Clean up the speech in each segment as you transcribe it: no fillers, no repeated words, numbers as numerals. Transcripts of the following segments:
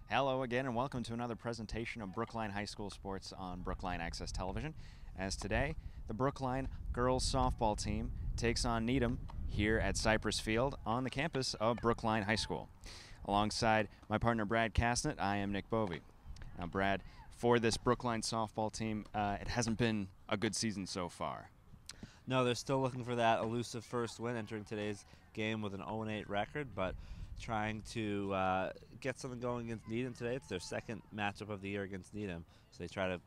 Hello again and welcome to another presentation of Brookline High School sports on Brookline Access Television. As today, the Brookline girls softball team takes on Needham here at Cypress Field on the campus of Brookline High School. Alongside my partner Brad Casnett, I am Nick Bovey. Now Brad, for this Brookline softball team, it hasn't been a good season so far. No, they're still looking for that elusive first win entering today's game with an 0-8 record, but trying to get something going against Needham today. It's their second matchup of the year against Needham, so they try to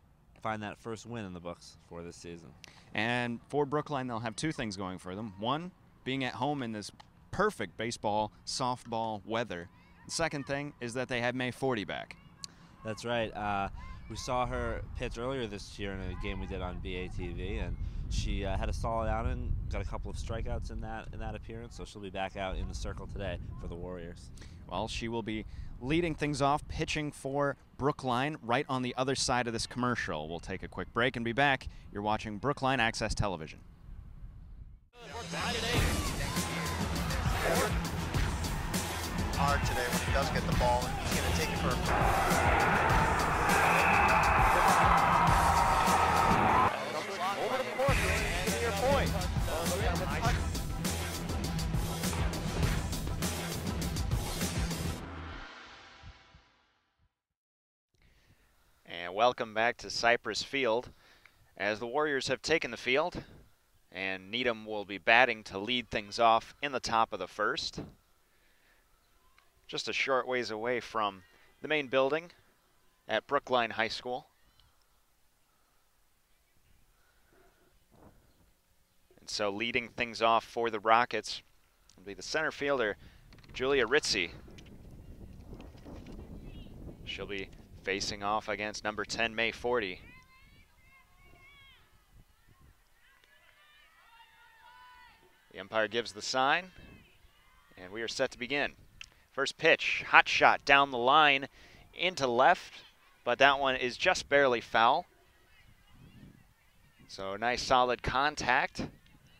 find that first win in the books for this season. And for Brookline, they'll have two things going for them. One, being at home in this perfect baseball, softball weather. The second thing is that they have May 40 back. That's right. We saw her pitch earlier this year in a game we did on BATV, and she had a solid outing, got a couple of strikeouts in that appearance, so she'll be back out in the circle today for the Warriors. Well, she will be leading things off, pitching for Brookline right on the other side of this commercial. We'll take a quick break and be back. You're watching Brookline Access Television. Hard today when he does get the ball, and he's going to take it for over the court, and to your point. And welcome back to Cypress Field as the Warriors have taken the field, and Needham will be batting to lead things off in the top of the first. Just a short ways away from the main building at Brookline High School. And so leading things off for the Rockets will be the center fielder, Julia Ritzy. She'll be facing off against number 10, May 40. The umpire gives the sign, and we are set to begin. First pitch, hot shot down the line into left, but that one is just barely foul. So nice solid contact,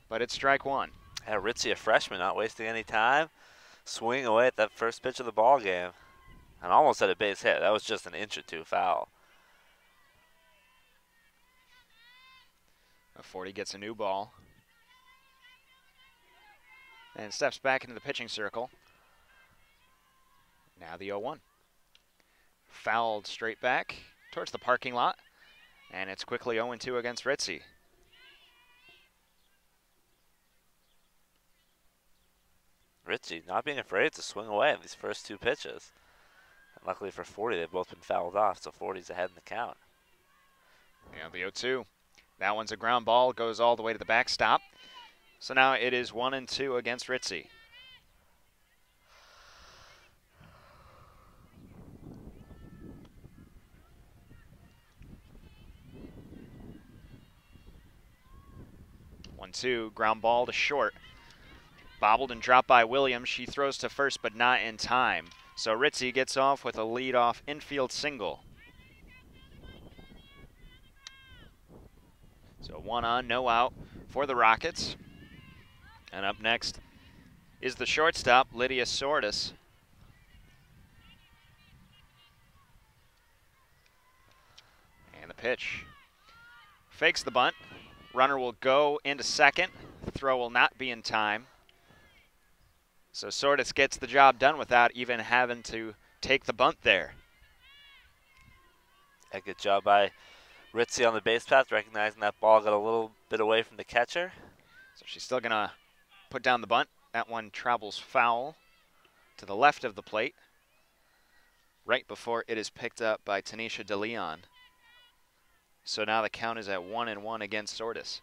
but it's strike one. Yeah, Ritzy, a freshman, not wasting any time, swinging away at that first pitch of the ball game, and almost had a base hit. That was just an inch or two foul. 40 gets a new ball and steps back into the pitching circle. Now the 0-1. Fouled straight back towards the parking lot, and it's quickly 0-2 against Ritzy. Ritzy not being afraid to swing away in these first two pitches. And luckily for 40, they've both been fouled off, so 40's ahead in the count. Yeah, the 0-2. That one's a ground ball, goes all the way to the backstop. So now it is 1-2 against Ritzy. One-two, ground ball to short. Bobbled and dropped by Williams. She throws to first, but not in time. So Ritzy gets off with a lead-off infield single. So 1 on, no out for the Rockets. And up next is the shortstop, Lydia Sortis. And the pitch. Fakes the bunt. Runner will go into second. Throw will not be in time. So Sortis gets the job done without even having to take the bunt there. A good job by Ritzy on the base path, recognizing that ball got a little bit away from the catcher. So she's still going to put down the bunt. That one travels foul to the left of the plate, right before it is picked up by Tanisha DeLeon. So now the count is at 1-1 against Sortis.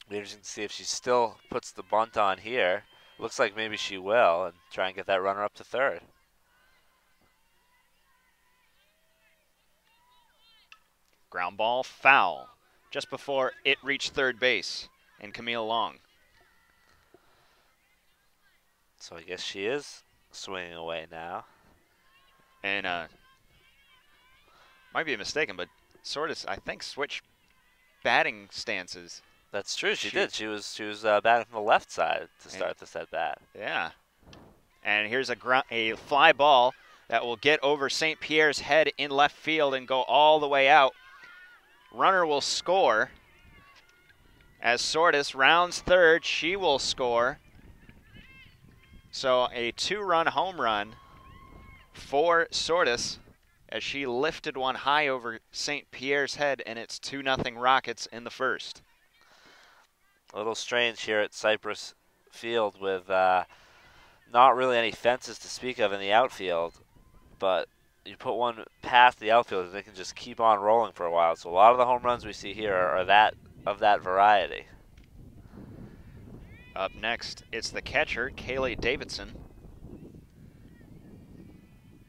Be interesting to see if she still puts the bunt on here. Looks like maybe she will, and try and get that runner up to third. Ground ball, foul, just before it reached third base, and Camille Long. So I guess she is swinging away now. And might be mistaken, but Sortis, I think, switched batting stances That's true. She did. She was batting from the left side to start this at bat. Yeah. And here's a fly ball that will get over St. Pierre's head in left field and go all the way out. Runner will score. As Sortis rounds third, she will score. So a 2-run home run for Sortis as she lifted one high over St. Pierre's head, and it's 2-0 Rockets in the first. A little strange here at Cypress Field with not really any fences to speak of in the outfield, but you put one past the outfield and they can just keep on rolling for a while. So a lot of the home runs we see here are of that variety. Up next, it's the catcher, Kaylee Davidson.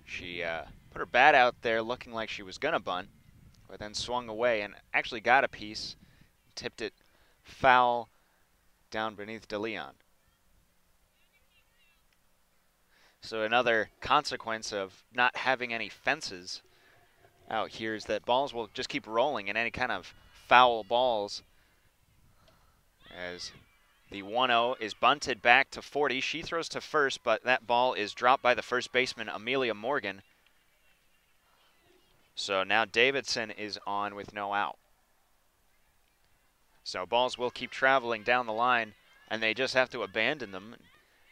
She put her bat out there looking like she was going to bunt, but then swung away and actually got a piece, tipped it foul down beneath DeLeon. So another consequence of not having any fences out here is that balls will just keep rolling, and any kind of foul balls, as the 1-0 is bunted back to 40. She throws to first, but that ball is dropped by the first baseman, Amelia Morgan. So now Davidson is on with no out. So balls will keep traveling down the line, and they just have to abandon them,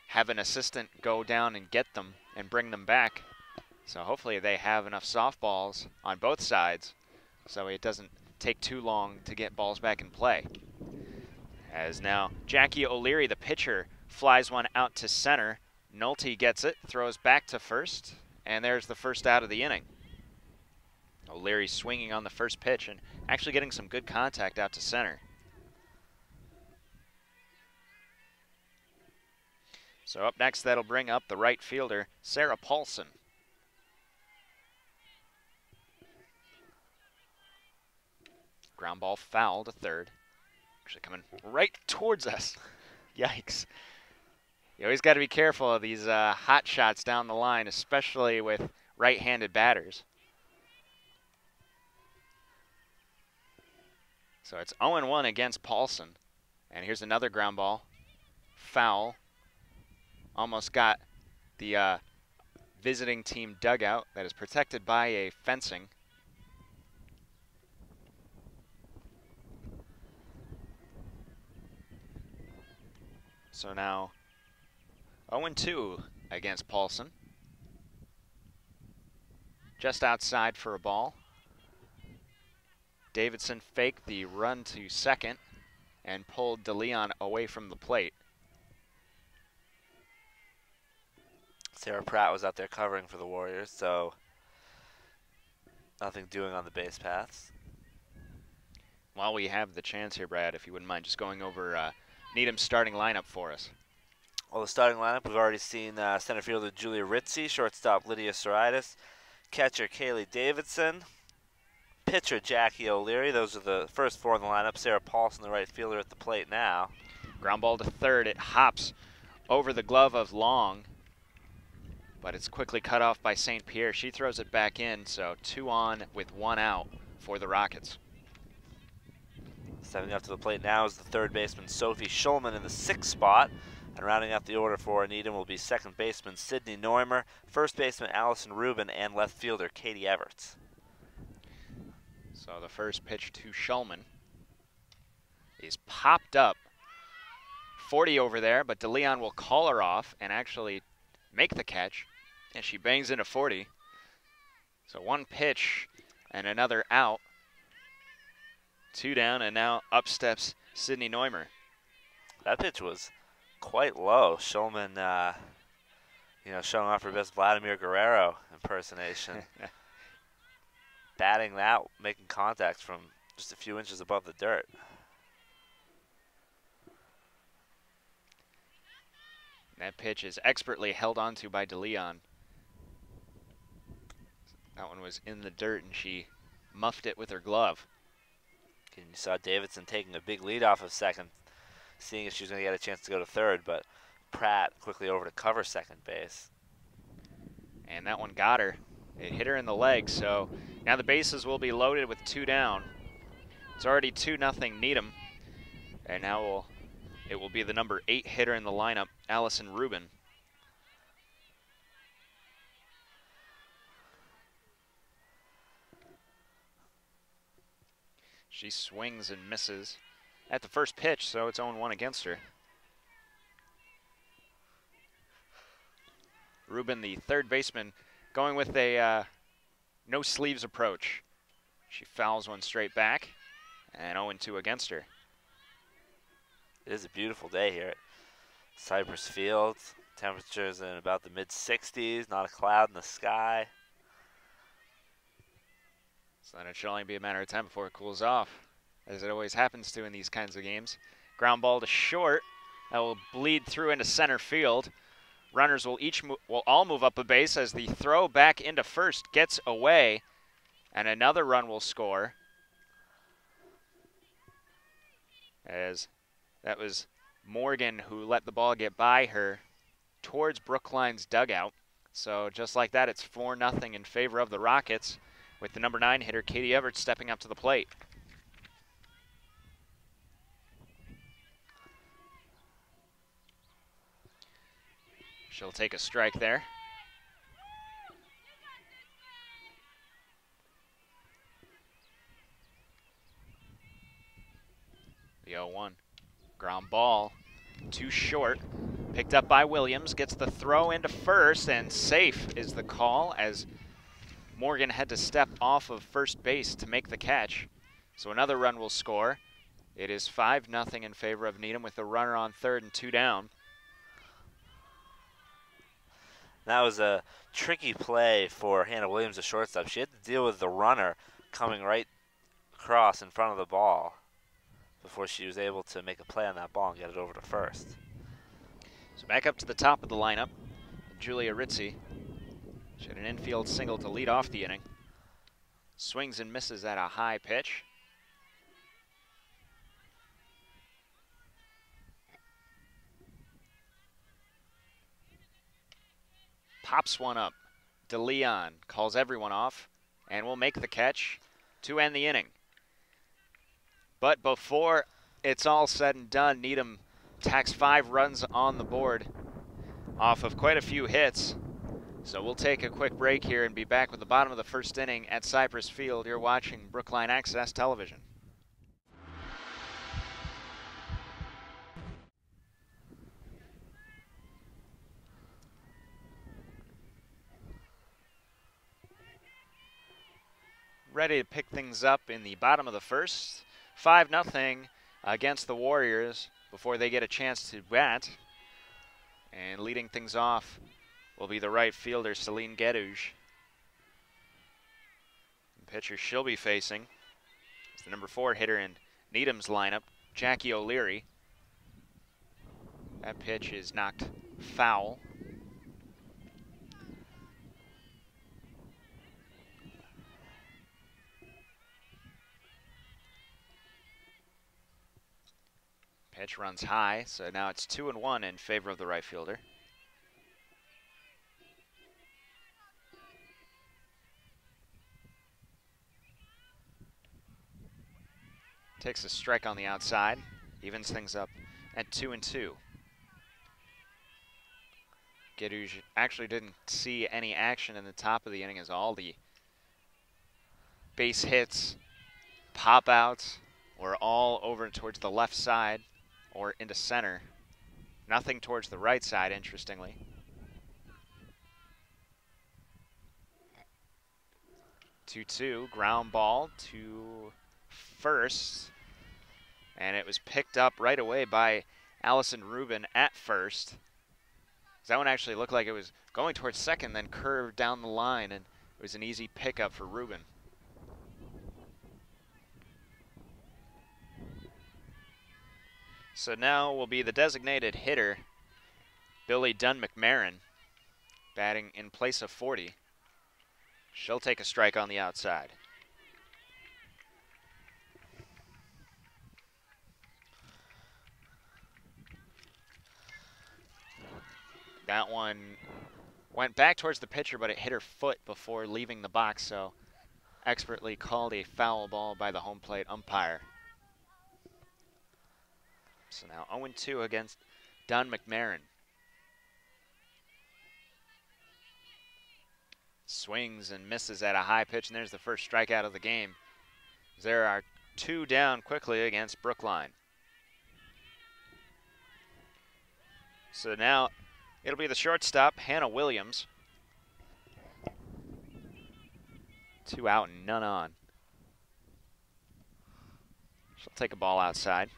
have an assistant go down and get them and bring them back. So hopefully they have enough softballs on both sides so it doesn't take too long to get balls back in play. As now Jackie O'Leary, the pitcher, flies one out to center. Nolte gets it, throws back to first, and there's the first out of the inning. O'Leary swinging on the first pitch and actually getting some good contact out to center. So up next, that'll bring up the right fielder, Sarah Paulson. Ground ball foul to third. Actually coming right towards us. Yikes. You always got to be careful of these hot shots down the line, especially with right-handed batters. So it's 0-1 against Paulson. And here's another ground ball. Foul. Almost got the visiting team dugout that is protected by a fencing. So now 0-2 against Paulson. Just outside for a ball. Davidson faked the run to second and pulled DeLeon away from the plate. Sarah Pratt was out there covering for the Warriors, so nothing doing on the base paths. While we have the chance here, Brad, if you wouldn't mind just going over Needham's starting lineup for us. Well, the starting lineup, we've already seen center fielder Julia Ritzy, shortstop Lydia Soritis, catcher Kaylee Davidson, pitcher Jackie O'Leary. Those are the first four in the lineup. Sarah Paulson, the right fielder, at the plate now. Ground ball to third. It hops over the glove of Long, but it's quickly cut off by St. Pierre. She throws it back in, so 2 on with 1 out for the Rockets. Stepping up to the plate now is the third baseman Sophie Schulman in the 6th spot. And rounding out the order for Needham will be second baseman Sydney Neumer, first baseman Allison Rubin, and left fielder Katie Everts. So the first pitch to Schulman is popped up. 40 over there, but DeLeon will call her off and actually make the catch, and she bangs into 40. So one pitch and another out. 2 down, and now up steps Sydney Neumer. That pitch was quite low. Schulman, showing off her best Vladimir Guerrero impersonation. Batting that, making contact from just a few inches above the dirt. That pitch is expertly held onto by DeLeon. That one was in the dirt, and she muffed it with her glove. And you saw Davidson taking a big lead off of second, seeing if she was going to get a chance to go to third, but Pratt quickly over to cover second base. And that one got her. It hit her in the leg, so now the bases will be loaded with 2 down. It's already 2-0 Needham, And now it will be the number 8 hitter in the lineup, Allison Rubin. She swings and misses at the first pitch, so it's 0-1 against her. Rubin, the third baseman, going with a no sleeves approach. She fouls one straight back, and 0-2 against her. It is a beautiful day here at Cypress Field. Temperatures in about the mid-60s, not a cloud in the sky. So then it should only be a matter of time before it cools off, as it always happens to in these kinds of games. Ground ball to short. That will bleed through into center field. Runners will all move up a base as the throw back into first gets away, and another run will score. As that was Morgan who let the ball get by her towards Brookline's dugout. So just like that, it's 4-0 in favor of the Rockets, with the number 9 hitter, Katie Everett, stepping up to the plate. She'll take a strike there. The 0-1. Ground ball, too short. Picked up by Williams, gets the throw into first, and safe is the call as Morgan had to step off of first base to make the catch. So another run will score. It is 5-0 in favor of Needham with the runner on third and 2 down. That was a tricky play for Hannah Williams, the shortstop. She had to deal with the runner coming right across in front of the ball before she was able to make a play on that ball and get it over to first. So back up to the top of the lineup, Julia Ritzy. She had an infield single to lead off the inning. Swings and misses at a high pitch. Pops one up. DeLeon calls everyone off and will make the catch to end the inning. But before it's all said and done, Needham tacks 5 runs on the board off of quite a few hits. So we'll take a quick break here and be back with the bottom of the first inning at Cypress Field. You're watching Brookline Access Television. Ready to pick things up in the bottom of the first. 5-0 against the Warriors before they get a chance to bat. And leading things off will be the right fielder, Celine Geduge. The pitcher she'll be facing is the number 4 hitter in Needham's lineup, Jackie O'Leary. That pitch is knocked foul. Pitch runs high, so now it's 2-1 in favor of the right fielder. Takes a strike on the outside, evens things up at 2-2. Geduge actually didn't see any action in the top of the inning as all the base hits, pop outs were all over towards the left side or into center. Nothing towards the right side, interestingly. Two, ground ball to first, and it was picked up right away by Allison Rubin at first. That one actually looked like it was going towards second, then curved down the line, and it was an easy pickup for Rubin. So now will be the designated hitter, Billy Dunn-McMarron, batting in place of 40. She'll take a strike on the outside. That one went back towards the pitcher, but it hit her foot before leaving the box, so expertly called a foul ball by the home plate umpire. So now 0-2 against Dunn McMarron. Swings and misses at a high pitch, and there's the first strikeout of the game. There are 2 down quickly against Brookline. So now it'll be the shortstop, Hannah Williams. 2 out and none on. She'll take a ball outside.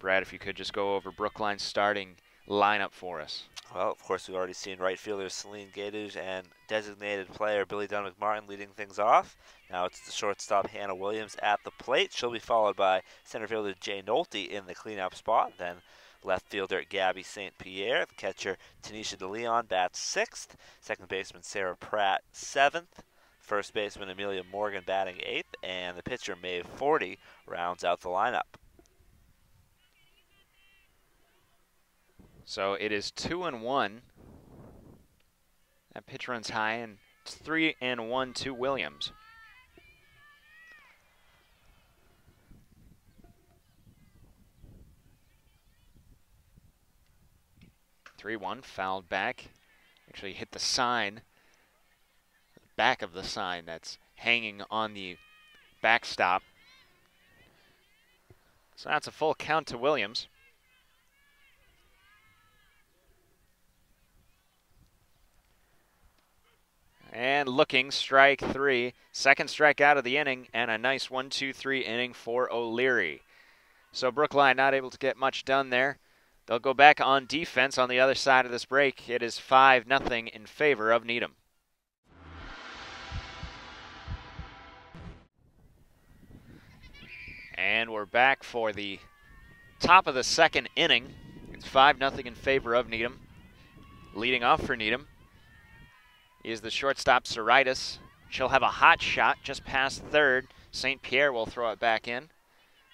Brad, if you could just go over Brookline's starting lineup for us. Well, of course, we've already seen right fielders Celine Gayduge and designated player Billy Dunn McMartin leading things off. Now it's the shortstop Hannah Williams at the plate. She'll be followed by center fielder Jay Nolte in the cleanup spot. Then left fielder Gabby St. Pierre. The catcher Tanisha DeLeon bats 6th. Second baseman Sarah Pratt 7th. First baseman Amelia Morgan batting 8th. And the pitcher Maeve Forty rounds out the lineup. So it is 2-1. That pitch runs high, and it's 3-1 to Williams. (3-1) fouled back. Actually hit the sign, back of the sign that's hanging on the backstop. So that's a full count to Williams. And looking, strike 3. Second strikeout of the inning, and a nice 1-2-3 inning for O'Leary. So Brookline not able to get much done there. They'll go back on defense on the other side of this break. It is 5-0 in favor of Needham. And we're back for the top of the second inning. It's 5-0 in favor of Needham. Leading off for Needham is the shortstop, Soritis. She'll have a hot shot just past third. St. Pierre will throw it back in.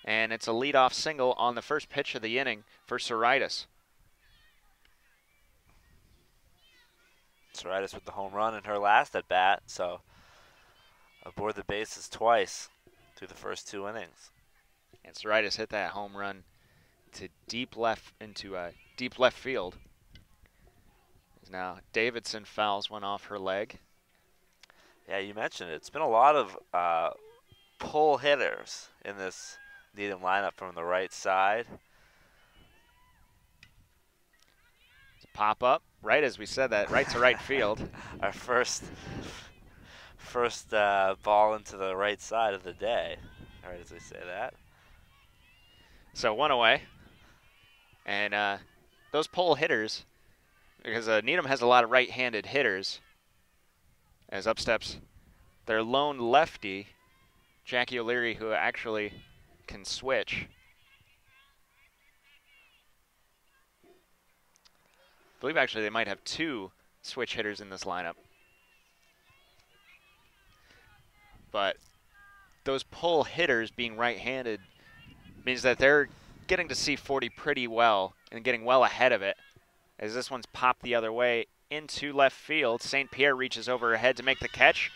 And it's a leadoff single on the first pitch of the inning for Soritis. Soritis with the home run in her last at bat, so aboard the bases twice through the first 2 innings. And Soritis hit that home run to deep left field. Now Davidson fouls one off her leg. Yeah, you mentioned it. It's been a lot of pull hitters in this Needham lineup from the right side. Pop up, right as we said that, right to right field. Our first ball into the right side of the day, right as we say that. So 1 away. And those pull hitters, because Needham has a lot of right-handed hitters, as up steps their lone lefty, Jackie O'Leary, who actually can switch. I believe actually they might have 2 switch hitters in this lineup. But those pull hitters being right-handed means that they're getting to see 40 pretty well and getting well ahead of it, as this one's popped the other way into left field. St. Pierre reaches over her head to make the catch,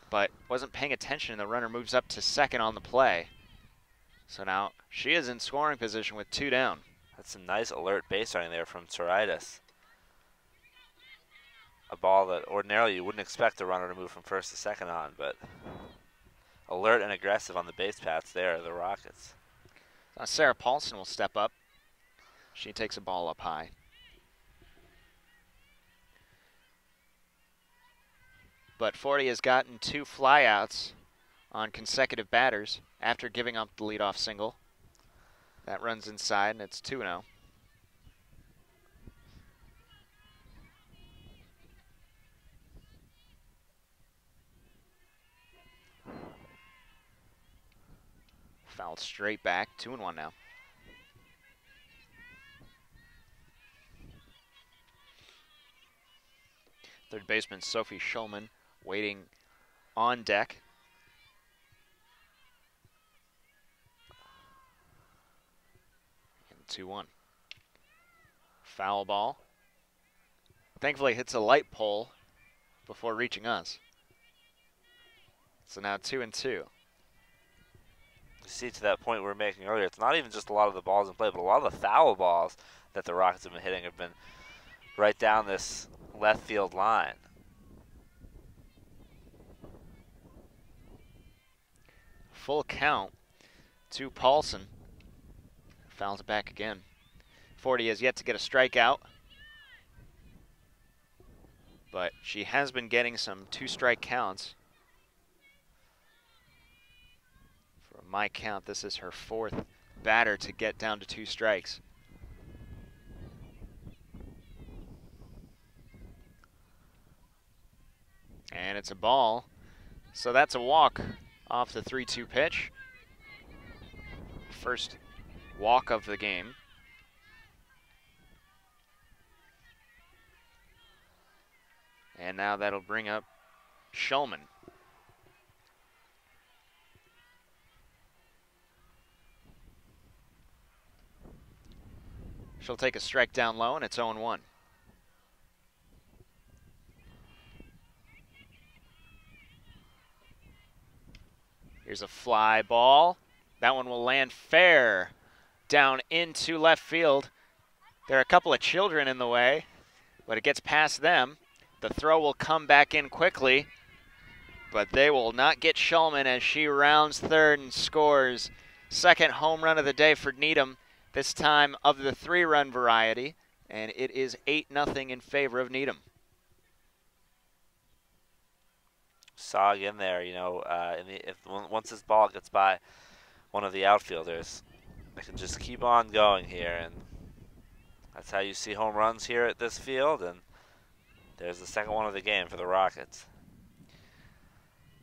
but wasn't paying attention. The runner moves up to second on the play. So now she is in scoring position with 2 down. That's some nice alert base running there from Soritis. A ball that ordinarily you wouldn't expect a runner to move from first to second on, but alert and aggressive on the base paths there, the Rockets. Sarah Paulson will step up. She takes a ball up high. But Forty has gotten 2 flyouts on consecutive batters after giving up the leadoff single. That runs inside, and it's 2-0. Fouled straight back, 2-1 now. Third baseman Sophie Schulman waiting on deck. And 2-1. Foul ball. Thankfully hits a light pole before reaching us. So now 2-2. see, to that point we were making earlier, it's not even just a lot of the balls in play, but a lot of the foul balls that the Rockets have been hitting have been right down this left field line. Full count to Paulson. Fouls it back again. 40 has yet to get a strikeout, but she has been getting some 2-strike counts. From my count, this is her 4th batter to get down to 2 strikes. And it's a ball, so that's a walk off the 3-2 pitch. First walk of the game. And now that'll bring up Shulman. She'll take a strike down low, and it's 0-1. Here's a fly ball. That one will land fair down into left field. There are a couple of children in the way, but it gets past them. The throw will come back in quickly, but they will not get Shulman as she rounds third and scores. Second home run of the day for Needham, this time of the 3-run variety, and it is 8-0 in favor of Needham. Saw again there, you know, once this ball gets by one of the outfielders, they can just keep on going here, and that's how you see home runs here at this field, and there's the second one of the game for the Rockets.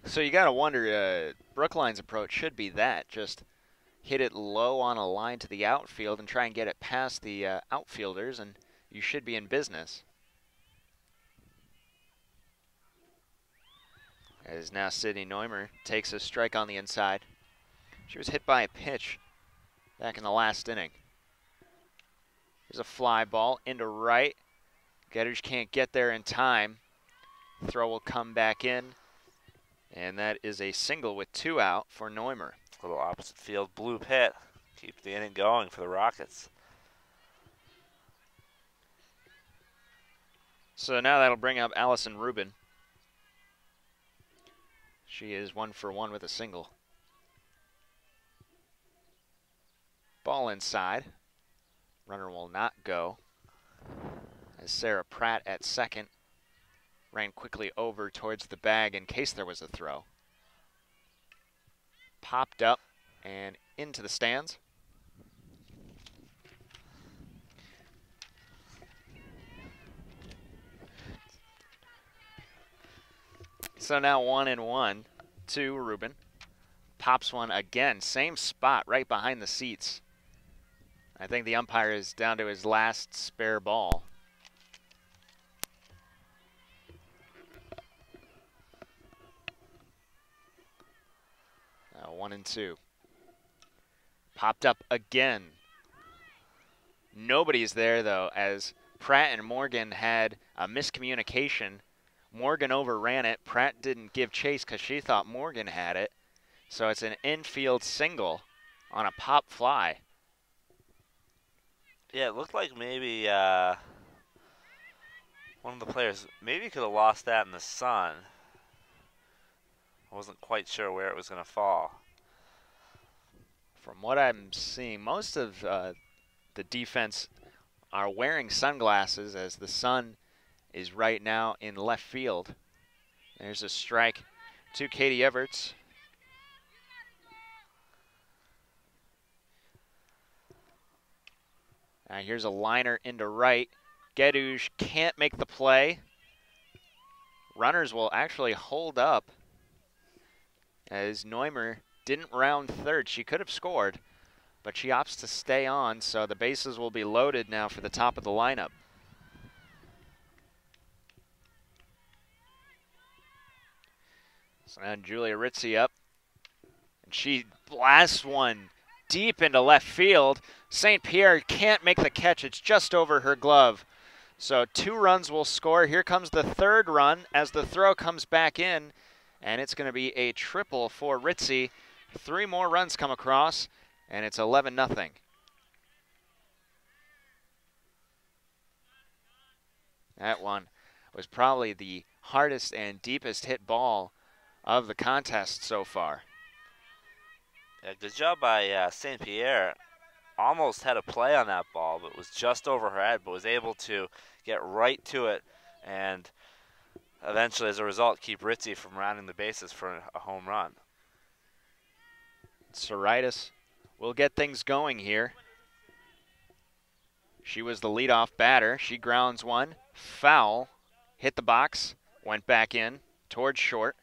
So you got to wonder, Brookline's approach should be that, just hit it low on a line to the outfield and try and get it past the outfielders, and you should be in business. As now Sydney Neumer takes a strike on the inside. She was hit by a pitch back in the last inning. There's a fly ball into right. Getters can't get there in time. Throw will come back in, and that is a single with 2 out for Neumer. A little opposite field bloop hit. Keep the inning going for the Rockets. So now that'll bring up Allison Rubin. She is 1 for 1 with a single. Ball inside. Runner will not go, as Sarah Pratt at second ran quickly over towards the bag in case there was a throw. Popped up and into the stands. So now 1-1 to Rubin. Pops one again, same spot right behind the seats. I think the umpire is down to his last spare ball. Now 1-2. Popped up again. Nobody's there though, as Pratt and Morgan had a miscommunication. Morgan overran it. Pratt didn't give chase because she thought Morgan had it. So it's an infield single on a pop fly. Yeah, it looked like maybe one of the players maybe could have lost that in the sun. I wasn't quite sure where it was going to fall. From what I'm seeing, most of the defense are wearing sunglasses as the sun is right now in left field. There's a strike to Katie Everts. Now here's a liner into right. Geduge can't make the play. Runners will actually hold up as Neumer didn't round third. She could have scored, but she opts to stay on, so the bases will be loaded now for the top of the lineup. So now Julia Ritzy up, and she blasts one deep into left field. St. Pierre can't make the catch. It's just over her glove. So 2 runs will score. Here comes the 3rd run as the throw comes back in, and it's going to be a triple for Ritzy. 3 more runs come across, and it's 11-0. That one was probably the hardest and deepest hit ball of the contest so far. Yeah, good job by St. Pierre. Almost had a play on that ball, but was just over her head, but was able to get right to it and eventually, as a result, keep Ritzy from rounding the bases for a home run. Saritis will get things going here. She was the leadoff batter. She grounds one, foul, hit the box, went back in towards short.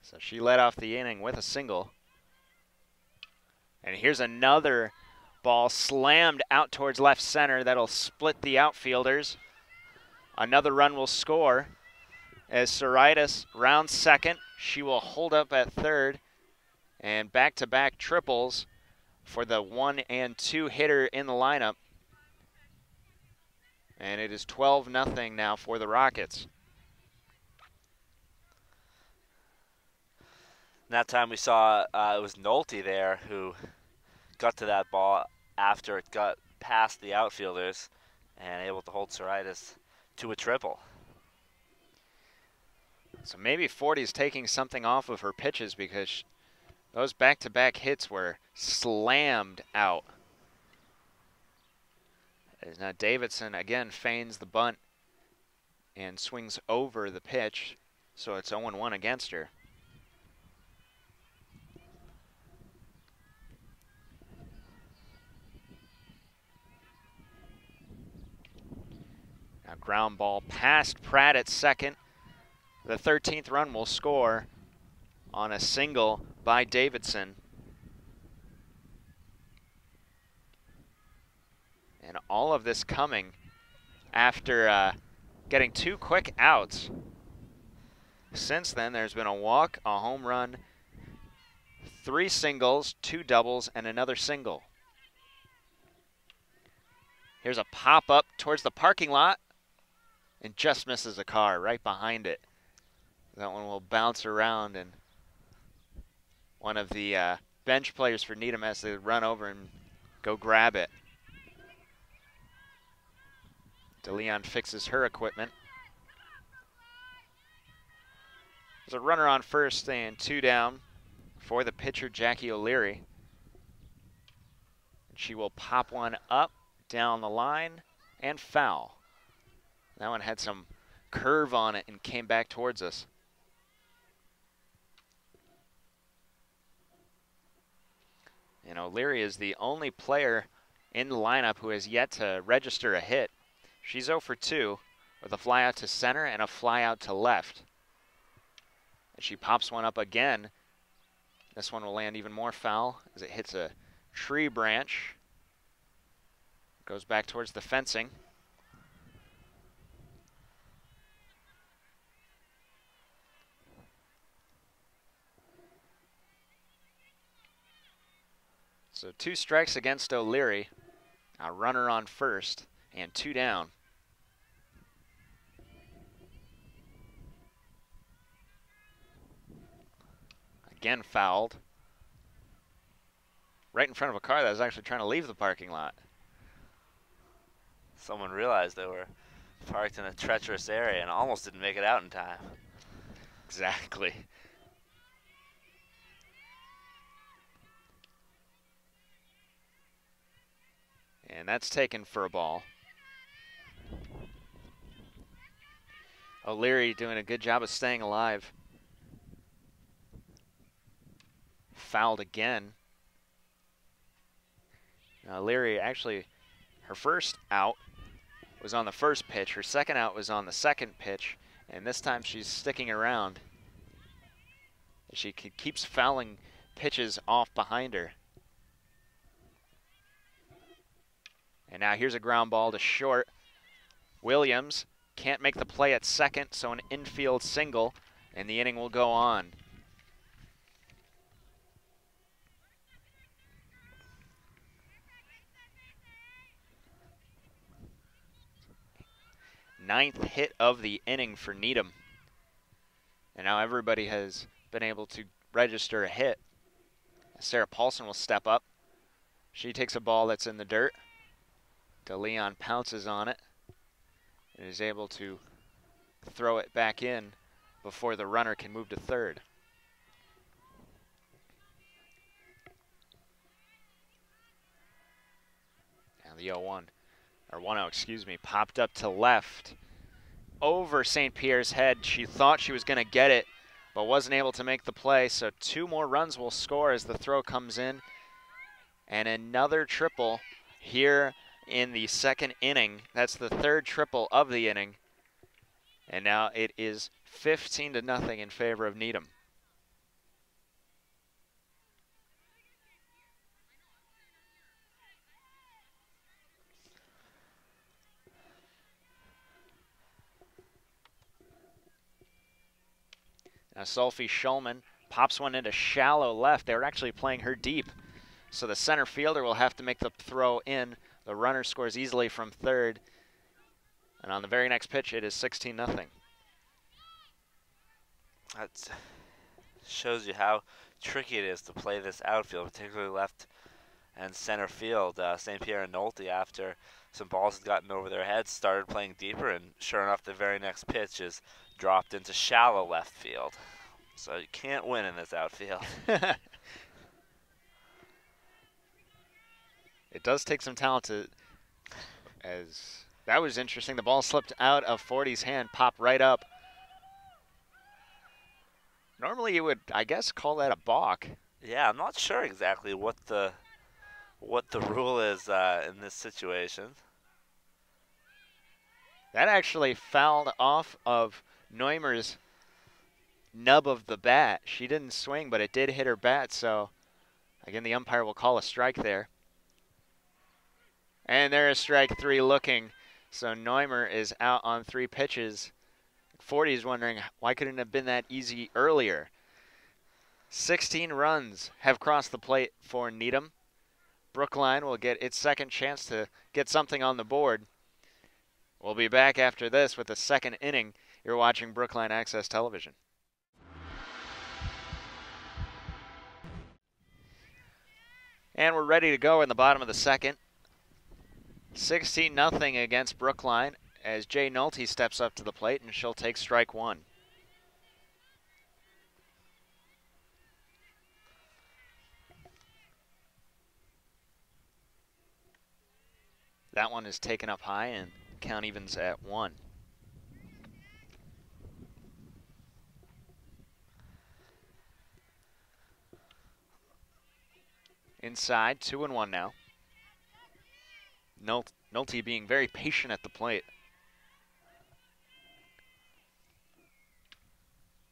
So she led off the inning with a single. And here's another ball slammed out towards left center that'll split the outfielders. Another run will score as Saritis rounds second. She will hold up at third, and back-to-back triples for the 1 and 2 hitter in the lineup. And it is 12-0 now for the Rockets. That time we saw it was Nolte there who got to that ball after it got past the outfielders and able to hold Saritis to a triple. So maybe 40's taking something off of her pitches because those back-to-back hits were slammed out. As now Davidson again feigns the bunt and swings over the pitch, so it's 0-1 against her. Now ground ball past Pratt at second. The 13th run will score on a single by Davidson. And all of this coming after getting 2 quick outs. Since then, there's been a walk, a home run, 3 singles, 2 doubles, and another single. Here's a pop-up towards the parking lot and just misses a car right behind it. That one will bounce around, and one of the bench players for Needham has to run over and go grab it. DeLeon fixes her equipment. There's a runner on first and 2 down for the pitcher, Jackie O'Leary. She will pop one up, down the line, and foul. That one had some curve on it and came back towards us. And O'Leary is the only player in the lineup who has yet to register a hit. She's 0 for 2 with a fly out to center and a fly out to left. And she pops one up again. This one will land even more foul as it hits a tree branch. Goes back towards the fencing. So 2 strikes against O'Leary. A runner on first and 2 down. Again fouled. Right in front of a car that was actually trying to leave the parking lot. Someone realized they were parked in a treacherous area and almost didn't make it out in time. Exactly. And that's taken for a ball. O'Leary doing a good job of staying alive. Fouled again. Now O'Leary actually, her first out was on the first pitch. Her second out was on the second pitch. And this time she's sticking around. She keeps fouling pitches off behind her. And now here's a ground ball to short. Williams can't make the play at second, so an infield single, and the inning will go on. 9th hit of the inning for Needham. And now everybody has been able to register a hit. Sarah Paulson will step up. She takes a ball that's in the dirt. DeLeon pounces on it and is able to throw it back in before the runner can move to third. Now the 0-1, or 1-0, excuse me, popped up to left over St. Pierre's head. She thought she was going to get it, but wasn't able to make the play. So 2 more runs will score as the throw comes in. And another triple here in the 2nd inning. That's the 3rd triple of the inning. And now it is 15-0 in favor of Needham. Now Sophie Schulman pops one into shallow left. They were actually playing her deep. So the center fielder will have to make the throw in. The runner scores easily from third. And on the very next pitch, it is 16-0. That shows you how tricky it is to play this outfield, particularly left and center field. St. Pierre and Nolte, after some balls had gotten over their heads, started playing deeper, and sure enough, the very next pitch is dropped into shallow left field. So you can't win in this outfield. It does take some talent to, as that was interesting. The ball slipped out of 40's hand, popped right up. Normally you would, I guess, call that a balk. Yeah, I'm not sure exactly what the rule is in this situation. That actually fouled off of Neumer's nub of the bat. She didn't swing, but it did hit her bat, so again, the umpire will call a strike there. And there is strike 3 looking. So Neumer is out on 3 pitches. 40 is wondering, why couldn't it have been that easy earlier? 16 runs have crossed the plate for Needham. Brookline will get its 2nd chance to get something on the board. We'll be back after this with the 2nd inning. You're watching Brookline Access Television. And we're ready to go in the bottom of the 2nd. 16-0 against Brookline as Jay Nolte steps up to the plate, and she'll take strike 1. That one is taken up high, and count evens at 1. Inside, 2-1 now. Nolte being very patient at the plate.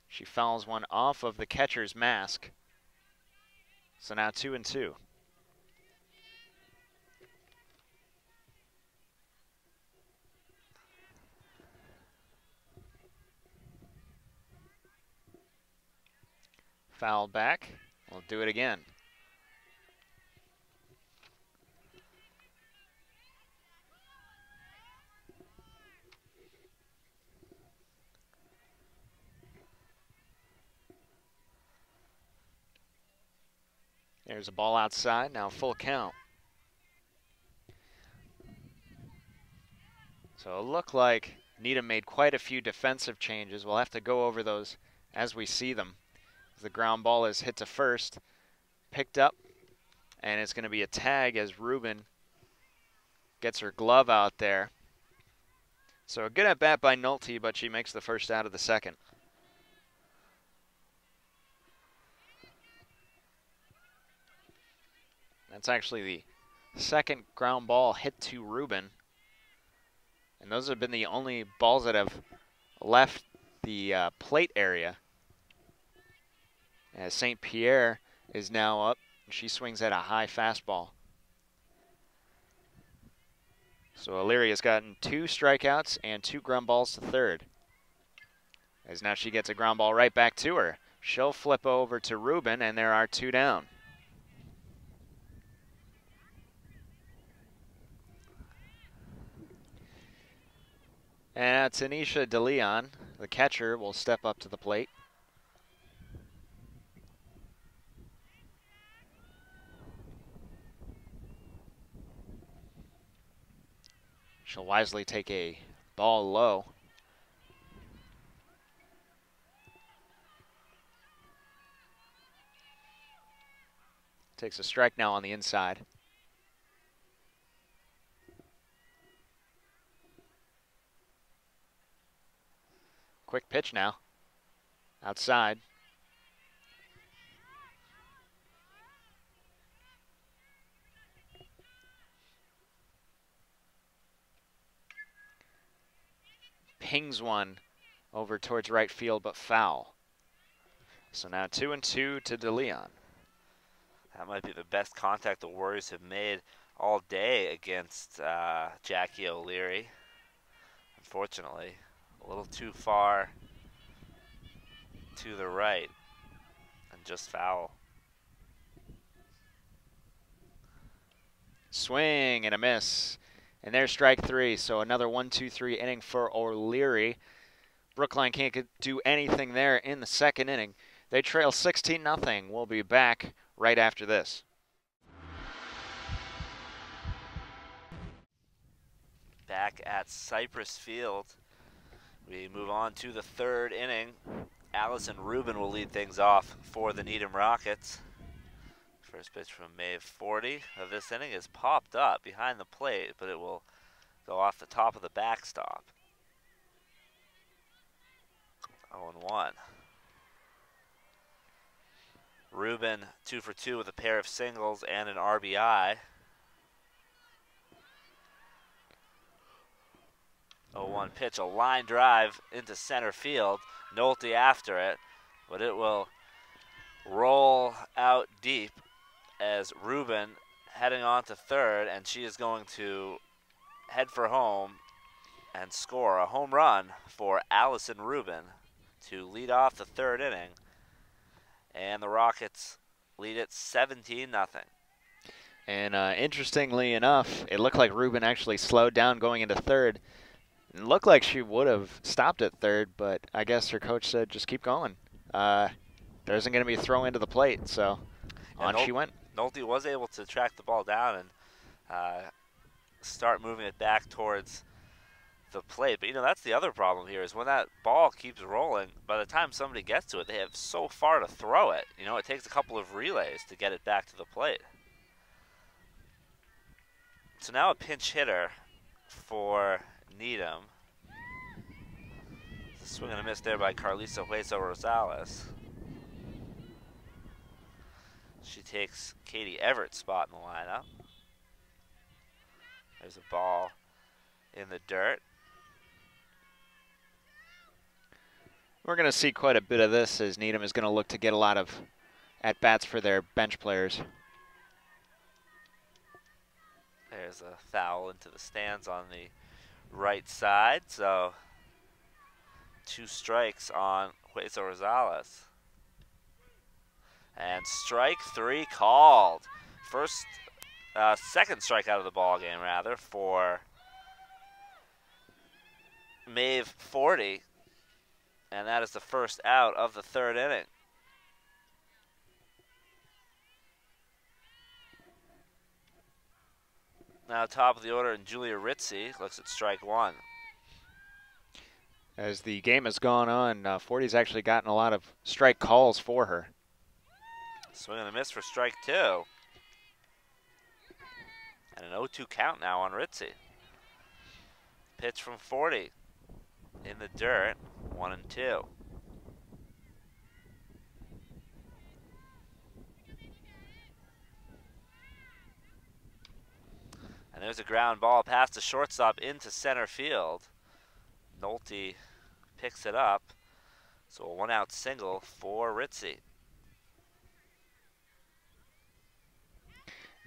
She fouls one off of the catcher's mask. So now 2-2. Foul back. We'll do it again. There's a ball outside, now full count. So it looked like Needham made quite a few defensive changes. We'll have to go over those as we see them. The ground ball is hit to first, picked up, and it's going to be a tag as Rubin gets her glove out there. So a good at bat by Nolte, but she makes the first out of the 2nd. That's actually the 2nd ground ball hit to Rubin. And those have been the only balls that have left the plate area. As St. Pierre is now up, she swings at a high fastball. So Illyria's gotten 2 strikeouts and 2 ground balls to third. As now she gets a ground ball right back to her. She'll flip over to Rubin, and there are 2 down. And Tanisha DeLeon, the catcher, will step up to the plate. She'll wisely take a ball low. Takes a strike now on the inside. Quick pitch now. Outside. Pings one over towards right field, but foul. So now 2-2 to DeLeon. That might be the best contact the Warriors have made all day against Jackie O'Leary. Unfortunately, a little too far to the right and just foul. Swing and a miss. And there's strike three, so another 1-2-3 inning for O'Leary. Brookline can't do anything there in the second inning. They trail 16-0. We'll be back right after this. Back at Cypress Field, we move on to the third inning. Allison Rubin will lead things off for the Needham Rockets. First pitch from Maeve 40 of this inning is popped up behind the plate, but it will go off the top of the backstop. 0-1. Rubin 2 for 2 with a pair of singles and an RBI. 0-1 pitch, a line drive into center field. Nolte after it, but it will roll out deep as Rubin heading on to third, and she is going to head for home and score a home run for Allison Rubin to lead off the third inning. And the Rockets lead it 17-0. And interestingly enough, it looked like Rubin actually slowed down going into third. It looked like she would have stopped at third, but I guess her coach said just keep going. There isn't going to be a throw into the plate, so on she went. Nolte was able to track the ball down and start moving it back towards the plate. But, you know, that's the other problem here is when that ball keeps rolling, by the time somebody gets to it, they have so far to throw it. You know, it takes a couple of relays to get it back to the plate. So now a pinch hitter for Needham. Swing and a miss there by Carlisa Hueso Rosales. She takes Katie Everett's spot in the lineup. There's a ball in the dirt. We're going to see quite a bit of this as Needham is going to look to get a lot of at-bats for their bench players. There's a foul into the stands on the right side, so 2 strikes on Hueso Rosales. And strike 3 called. Second strike out of the ball game, rather, for Maeve 40. And that is the first out of the third inning. Now top of the order, and Julia Ritzy looks at strike 1. As the game has gone on, 40's actually gotten a lot of strike calls for her. Swing and a miss for strike 2. And an 0-2 count now on Ritzy. Pitch from 40 in the dirt, 1-2. And there's a ground ball past the shortstop into center field. Nolte picks it up. So a 1-out single for Ritzy.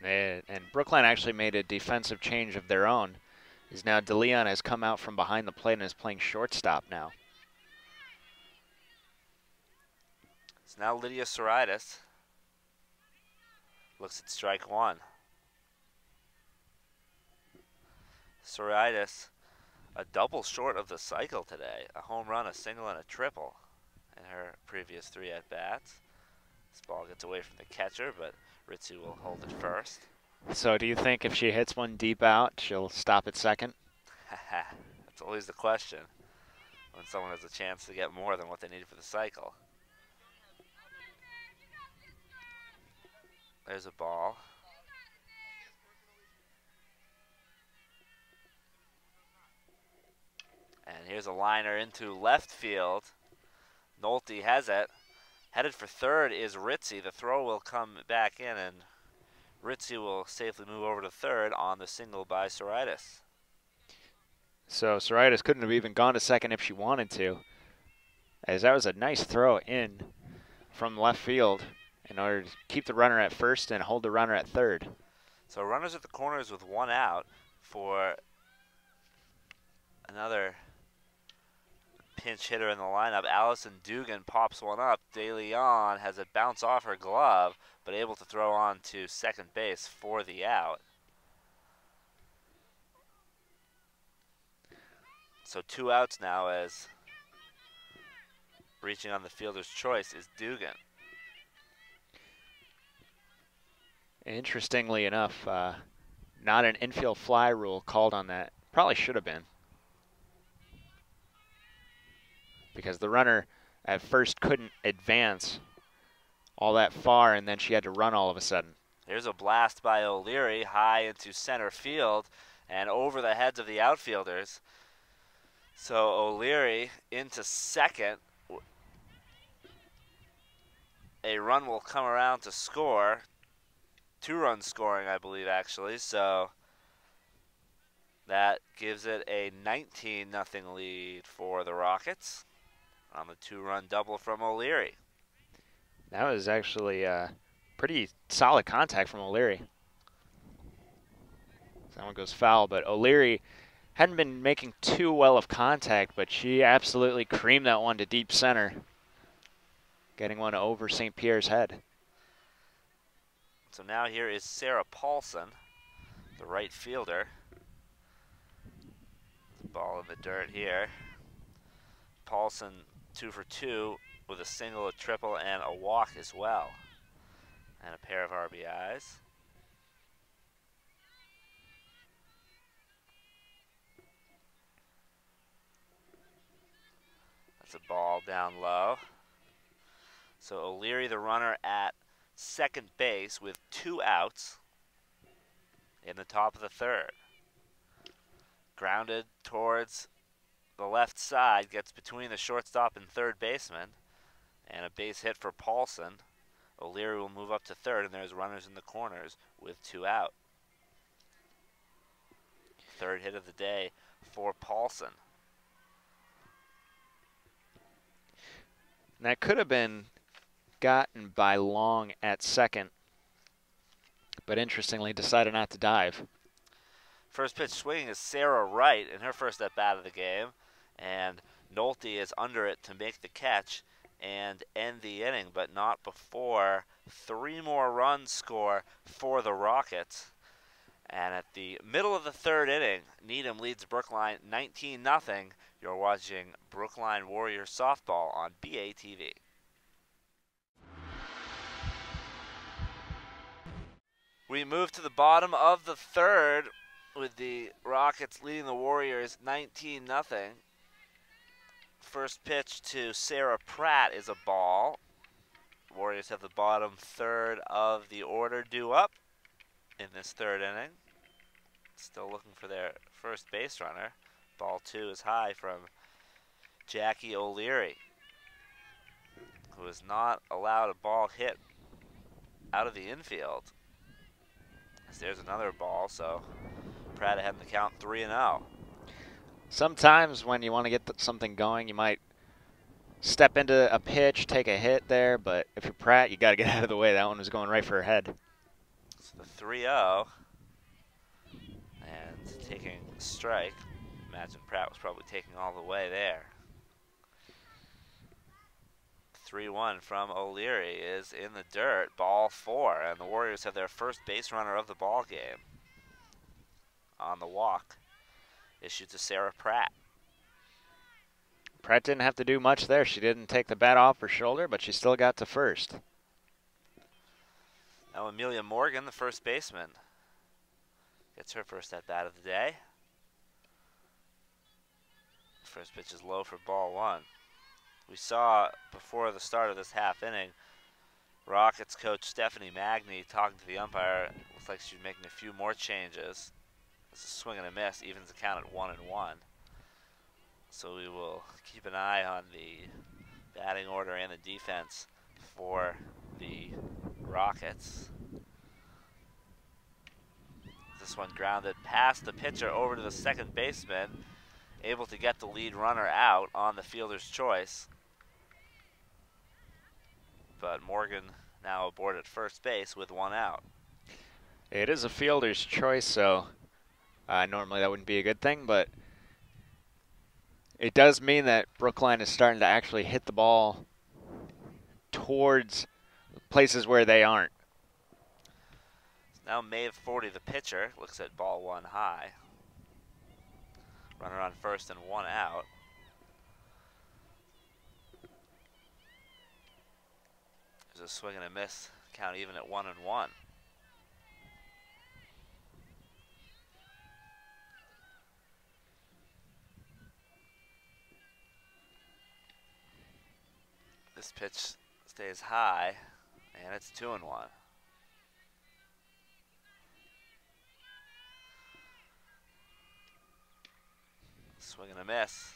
And Brookline actually made a defensive change of their own. Is now DeLeon has come out from behind the plate and is playing shortstop now. It's now Lydia Soritis. Looks at strike 1. Soritis a double short of the cycle today. A home run, a single, and a triple in her previous 3 at-bats. This ball gets away from the catcher, but Ritchie will hold it first. So do you think if she hits one deep out, she'll stop at second? That's always the question when someone has a chance to get more than what they need for the cycle. There's a ball. And here's a liner into left field. Nolte has it. Headed for third is Ritchie. The throw will come back in, and Ritchie will safely move over to third on the single by Soritis. So Soritis couldn't have even gone to second if she wanted to, as that was a nice throw in from left field in order to keep the runner at first and hold the runner at third. So runners at the corners with 1 out for another pinch hitter in the lineup. Allison Dugan pops one up. De Leon has it bounce off her glove, but able to throw on to second base for the out. So 2 outs now, as reaching on the fielder's choice is Dugan. Interestingly enough, not an infield fly rule called on that. Probably should have been, because the runner at first couldn't advance all that far, and then she had to run all of a sudden. Here's a blast by O'Leary high into center field and over the heads of the outfielders. So O'Leary into second. A run will come around to score. 2-run scoring, I believe, actually. So that gives it a 19-0 lead for the Rockets on the 2-run double from O'Leary. That was actually pretty solid contact from O'Leary. That one goes foul, but O'Leary hadn't been making too well of contact, but she absolutely creamed that one to deep center, getting one over St. Pierre's head. So now here is Sarah Paulson, the right fielder. The ball in the dirt here. Paulson 2 for 2 with a single, a triple, and a walk as well, and a pair of RBIs. That's a ball down low. So O'Leary, the runner, at second base with 2 outs in the top of the third. Grounded towards the left side, gets between the shortstop and third baseman, and a base hit for Paulson. O'Leary will move up to third, and there's runners in the corners with 2 out. Third hit of the day for Paulson. And that could have been gotten by Long at second, but interestingly decided not to dive. First pitch swinging is Sarah Wright in her first at-bat of the game, and Nolte is under it to make the catch and end the inning, but not before 3 more runs score for the Rockets. And at the middle of the third inning, Needham leads Brookline 19-0. You're watching Brookline Warriors softball on BATV. We move to the bottom of the third with the Rockets leading the Warriors 19-0. First pitch to Sarah Pratt is a ball. Warriors have the bottom third of the order due up in this third inning. Still looking for their first base runner. Ball 2 is high from Jackie O'Leary, who has not allowed a ball hit out of the infield. There's another ball, so Pratt ahead in the count 3-0. Sometimes when you want to get something going, you might step into a pitch, take a hit there, but if you're Pratt, you got to get out of the way. That one was going right for her head. So the 3-0, and taking a strike. Imagine Pratt was probably taking all the way there. 3-1 from O'Leary is in the dirt, ball 4, and the Warriors have their first base runner of the ball game. On the walk Issue to Sarah Pratt. Pratt didn't have to do much there. She didn't take the bat off her shoulder, but she still got to first. Now Amelia Morgan, the first baseman, gets her first at bat of the day. First pitch is low for ball one. We saw before the start of this half inning, Rockets coach Stephanie Magny talking to the umpire. Looks like she's making a few more changes. This is a swing and a miss, evens the count at 1-1. So we will keep an eye on the batting order and the defense for the Rockets. This one grounded past the pitcher over to the second baseman, able to get the lead runner out on the fielder's choice. But Morgan now aboard at first base with one out. It is a fielder's choice, so normally that wouldn't be a good thing, but it does mean that Brookline is starting to actually hit the ball towards places where they aren't. Now Maeve 40, the pitcher, looks at ball one high. Runner on first and one out. There's a swing and a miss, count even at 1-1. This pitch stays high, and it's 2-1. Swing and a miss.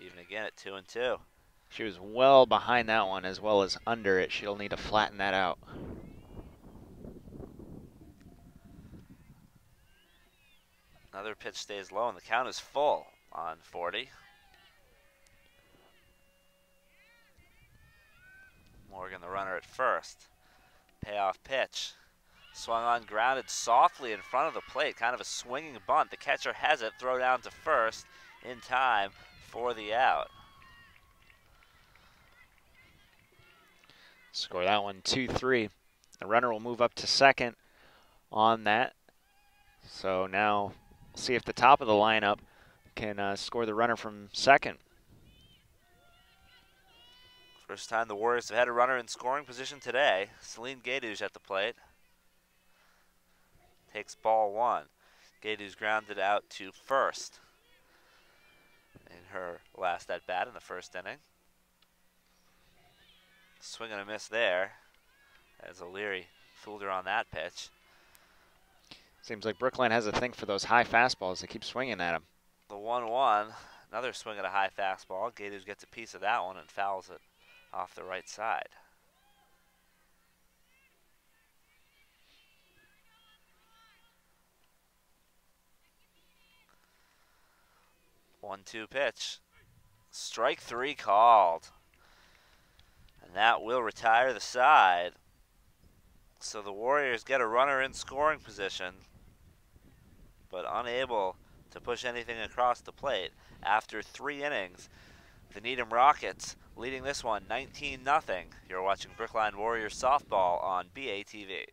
Even again at 2-2. She was well behind that one as well as under it. She'll need to flatten that out. Another pitch stays low, and the count is full on 40. Morgan, the runner at first. Payoff pitch. Swung on, grounded softly in front of the plate. Kind of a swinging bunt. The catcher has it. Throw down to first in time for the out. Score that one 2-3. The runner will move up to second on that. So now we'll see if the top of the lineup can score the runner from second. First time the Warriors have had a runner in scoring position today. Celine Gayduge at the plate. Takes ball one. Gayduge grounded out to first in her last at bat in the first inning. Swing and a miss there as O'Leary fooled her on that pitch. Seems like Brookline has a thing for those high fastballs. They keep swinging at them. The 1-1, another swing at a high fastball. Gayduge gets a piece of that one and fouls it off the right side. One-two pitch. Strike three called. And that will retire the side. So the Warriors get a runner in scoring position, but unable to push anything across the plate. After 3 innings, the Needham Rockets leading this one 19-0. You're watching Brookline Warriors softball on BATV.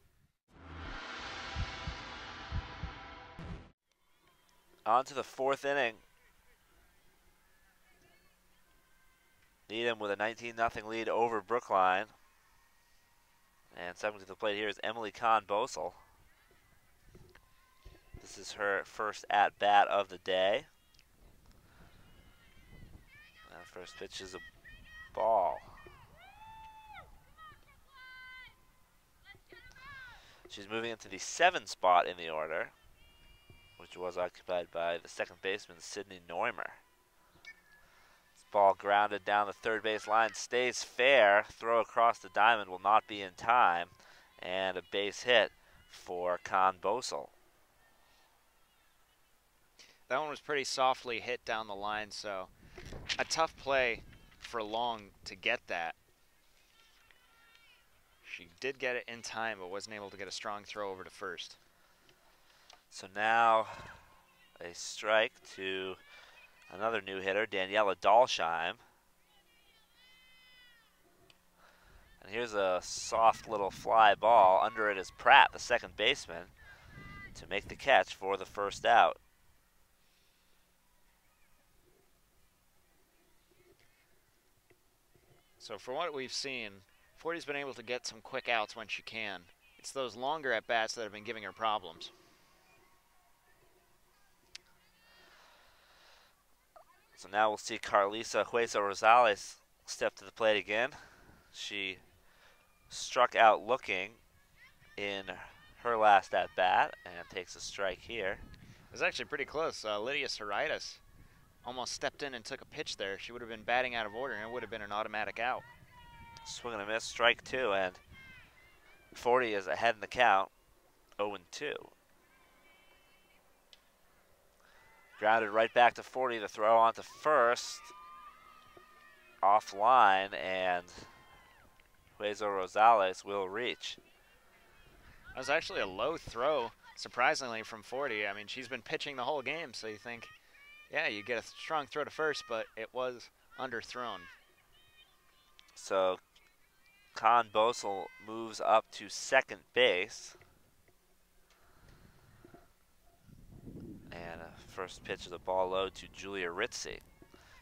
On to the 4th inning. Needham with a 19-0 lead over Brookline. And stepping to the plate here is Emily Kahn-Bosel. This is her first at-bat of the day. And first pitch is a ball. She's moving into the 7th spot in the order, which was occupied by the second baseman, Sydney Neumer. Ball grounded down the third base line, stays fair. Throw across the diamond will not be in time. And a base hit for Kahn-Bosel. That one was pretty softly hit down the line, so a tough play for Long to get that. She did get it in time, but wasn't able to get a strong throw over to first. So now a strike to another new hitter, Daniela Dalsheim. And here's a soft little fly ball. Under it is Pratt, the second baseman, to make the catch for the first out. So for what we've seen, 40's been able to get some quick outs when she can. It's those longer at-bats that have been giving her problems. So now we'll see Carlisa Hueso Rosales step to the plate again. She struck out looking in her last at-bat and takes a strike here. It was actually pretty close. Lydia Soritis almost stepped in and took a pitch there. She would have been batting out of order, and it would have been an automatic out. Swing and a miss, strike two, and 40 is ahead in the count, 0-2. Grounded right back to 40, the throw on to first. Offline, and Hueso Rosales will reach. That was actually a low throw, surprisingly, from 40. I mean, she's been pitching the whole game, so you think, yeah, you get a strong throw to first, but it was underthrown. So Con Bosel moves up to second base. And a first pitch of the ball low to Julia Ritzy.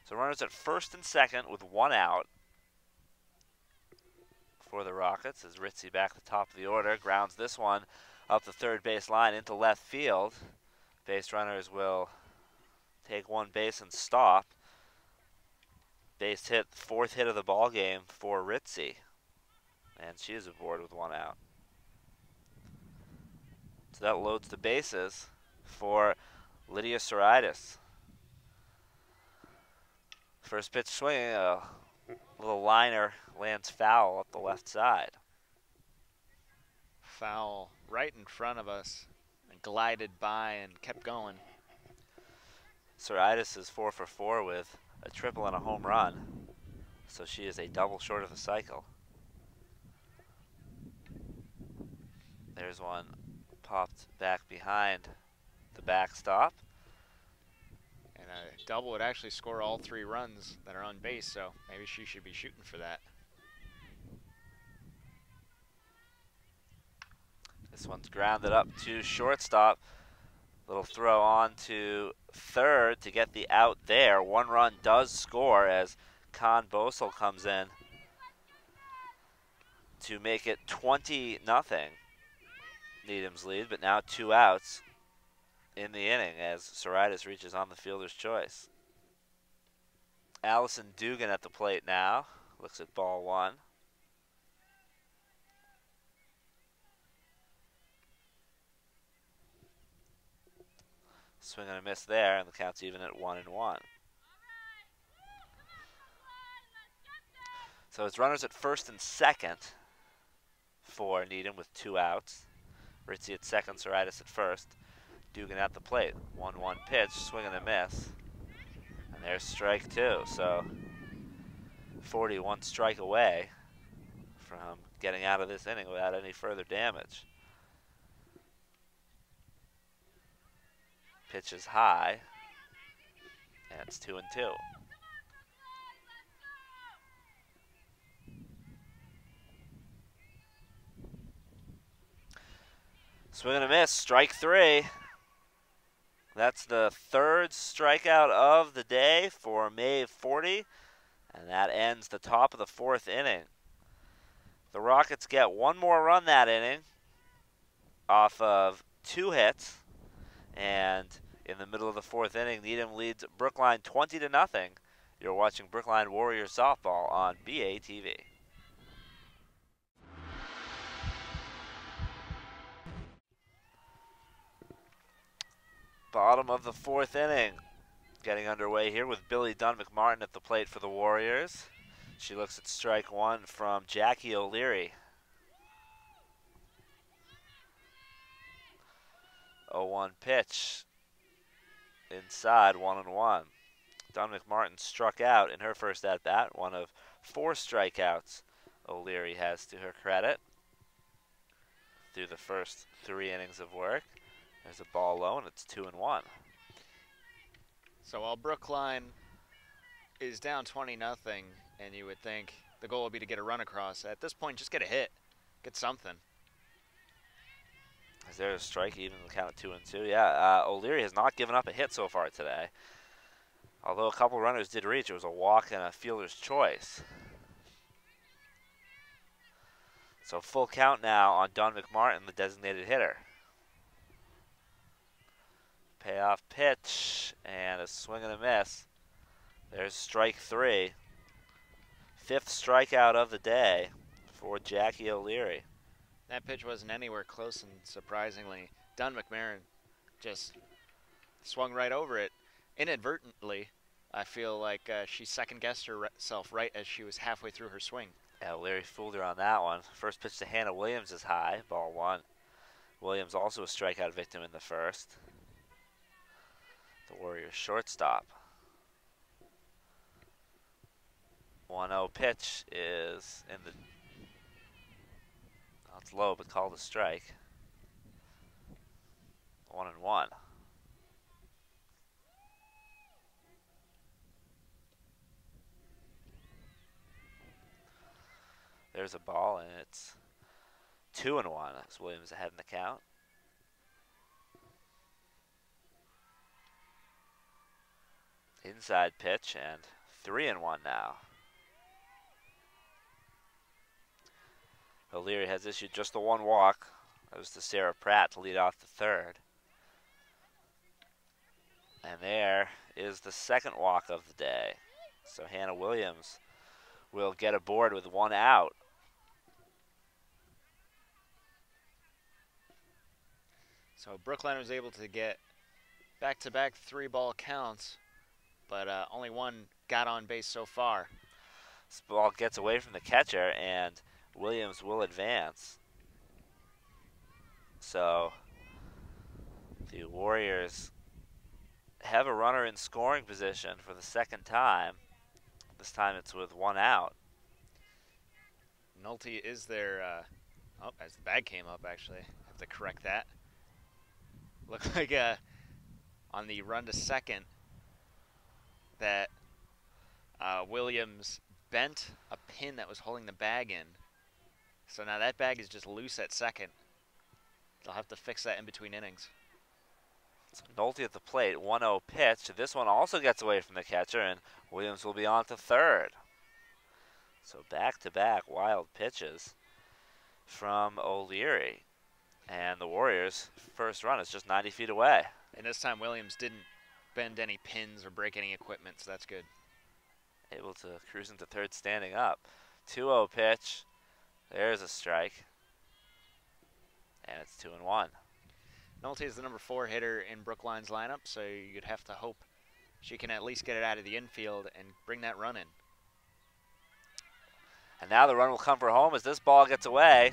So runners at first and second with one out for the Rockets as Ritzy back at the top of the order. Grounds this one up the third base line into left field. Base runners will take one base and stop. Base hit, fourth hit of the ball game for Ritzy. And she is aboard with one out. So that loads the bases for Lydia Soritis. First pitch swinging, a little liner lands foul up the left side. Foul right in front of us and glided by and kept going. Soritis is 4 for 4 with a triple and a home run. So she is a double short of the cycle. There's one popped back behind the backstop. And a double would actually score all 3 runs that are on base, so maybe she should be shooting for that. This one's grounded up to shortstop. Little throw on to third to get the out there. 1 run does score as Con Bosel comes in to make it 20-0. Needham's lead, but now 2 outs in the inning as Soritis reaches on the fielder's choice. Allison Dugan at the plate now. Looks at ball 1. Swing and a miss there, and the count's even at 1-1. So it's runners at first and second for Needham with 2 outs. Ritzy at second, Soritis at first. Dugan at the plate. 1-1 pitch, swing and a miss. And there's strike 2. So 41 strike away from getting out of this inning without any further damage. Pitch is high, and it's 2-2. Swing and a miss, strike 3. That's the 3rd strikeout of the day for Maeve 40, and that ends the top of the 4th inning. The Rockets get 1 more run that inning off of 2 hits. And in the middle of the 4th inning, Needham leads Brookline 20-0. You're watching Brookline Warriors softball on BATV. Bottom of the 4th inning, getting underway here with Billy Dunn McMartin at the plate for the Warriors. She looks at strike 1 from Jackie O'Leary. 0-1 pitch inside, 1-1. Dunn McMartin struck out in her first at-bat, one of 4 strikeouts O'Leary has to her credit through the first 3 innings of work. There's a ball low, and it's 2-1. So while Brookline is down 20-0, and you would think the goal would be to get a run across, at this point, just get a hit, get something. Is there a strike even the count of 2-2? Yeah, O'Leary has not given up a hit so far today. Although a couple runners did reach, it was a walk and a fielder's choice. So full count now on Don McMartin, the designated hitter. Payoff pitch and a swing and a miss. There's strike 3. 5th strikeout of the day for Jackie O'Leary. That pitch wasn't anywhere close, and surprisingly, Dunn McMahon just swung right over it inadvertently. I feel like she second-guessed herself right as she was halfway through her swing. Yeah, O'Leary fooled her on that one. First pitch to Hannah Williams is high, ball 1. Williams also a strikeout victim in the first. The Warriors shortstop. 1-0 pitch is in the... Oh, it's low, but called a strike. 1-1. There's a ball, and it's 2-1 as Williams ahead in the count. Inside pitch, and 3-1 now. O'Leary has issued just the 1 walk. That was to Sarah Pratt to lead off the 3rd. And there is the 2nd walk of the day. So Hannah Williams will get aboard with 1 out. So Brookline was able to get back-to-back 3-ball counts, but only 1 got on base so far. This ball gets away from the catcher, and Williams will advance. So the Warriors have a runner in scoring position for the 2nd time. This time it's with 1 out. Nolte is there. Oh, as the bag came up, actually. I have to correct that. Looked like on the run to second that Williams bent a pin that was holding the bag in. So now that bag is just loose at second. They'll have to fix that in between innings. So Nolte at the plate, 1-0 pitch. This one also gets away from the catcher, and Williams will be on to 3rd. So back-to-back wild pitches from O'Leary. And the Warriors' first run is just 90 feet away. And this time Williams didn't bend any pins or break any equipment, so that's good. Able to cruise into 3rd standing up. 2-0 pitch. There's a strike. And it's 2-1. Nolte is the number 4 hitter in Brookline's lineup, so you'd have to hope she can at least get it out of the infield and bring that run in. And now the run will come for home as this ball gets away.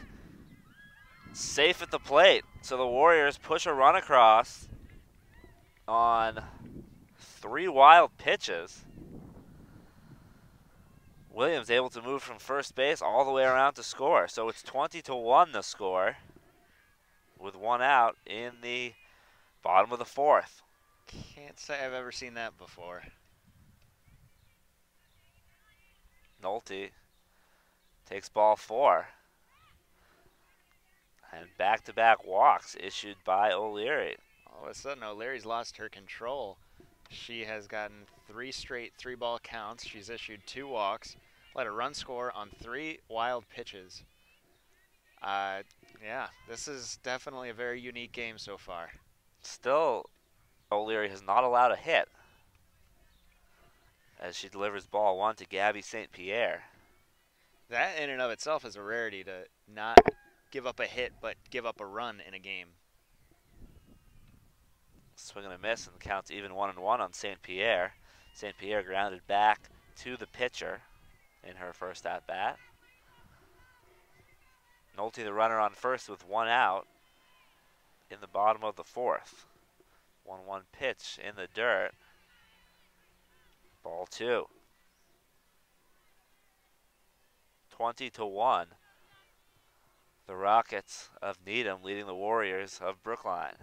Safe at the plate. So the Warriors push a run across on 3 wild pitches. Williams able to move from first base all the way around to score. So it's 20-1 the score with 1 out in the bottom of the 4th. Can't say I've ever seen that before. Nolte takes ball 4. And back-to-back walks issued by O'Leary. All of a sudden, O'Leary's lost her control. She has gotten 3 straight 3-ball counts. She's issued 2 walks, let a run score on 3 wild pitches. Yeah, this is definitely a very unique game so far. Still, O'Leary has not allowed a hit as she delivers ball 1 to Gabby St. Pierre. That in and of itself is a rarity, to not give up a hit but give up a run in a game. Swing and a miss, and the count's even 1-1 on St. Pierre. St. Pierre grounded back to the pitcher in her first at-bat. Nolte the runner on first with 1 out in the bottom of the 4th. 1-1 pitch in the dirt. Ball 2. 20-1. The Rockets of Needham leading the Warriors of Brookline.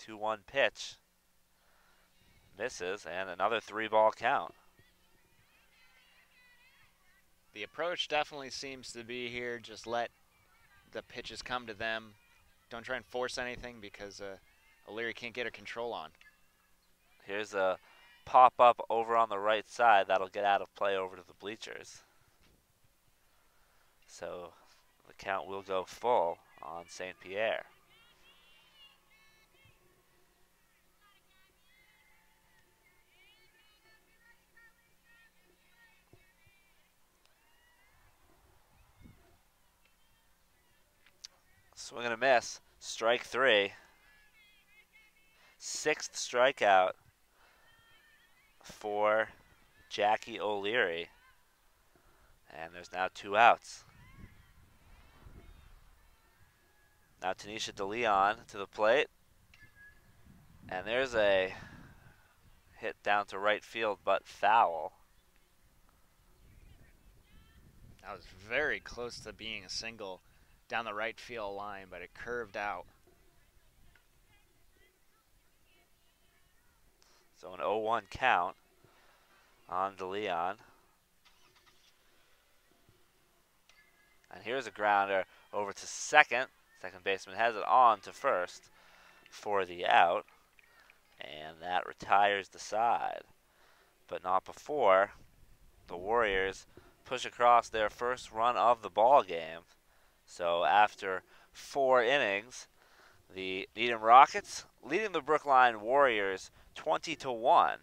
2-1 pitch. Misses, and another 3-ball count. The approach definitely seems to be here, just let the pitches come to them. Don't try and force anything because O'Leary can't get her control on. Here's a pop-up over on the right side. That'll get out of play over to the bleachers. So the count will go full on St. Pierre. Swing and a miss. Strike 3. 6th strikeout for Jackie O'Leary. And there's now 2 outs. Now Tanisha DeLeon to the plate. And there's a hit down to right field, but foul. That was very close to being a single down the right field line, but it curved out. So an 0-1 count on DeLeon. And here's a grounder over to second. Second baseman has it on to first for the out. And that retires the side. But not before the Warriors push across their first run of the ball game. So after 4 innings, the Needham Rockets leading the Brookline Warriors 20-1.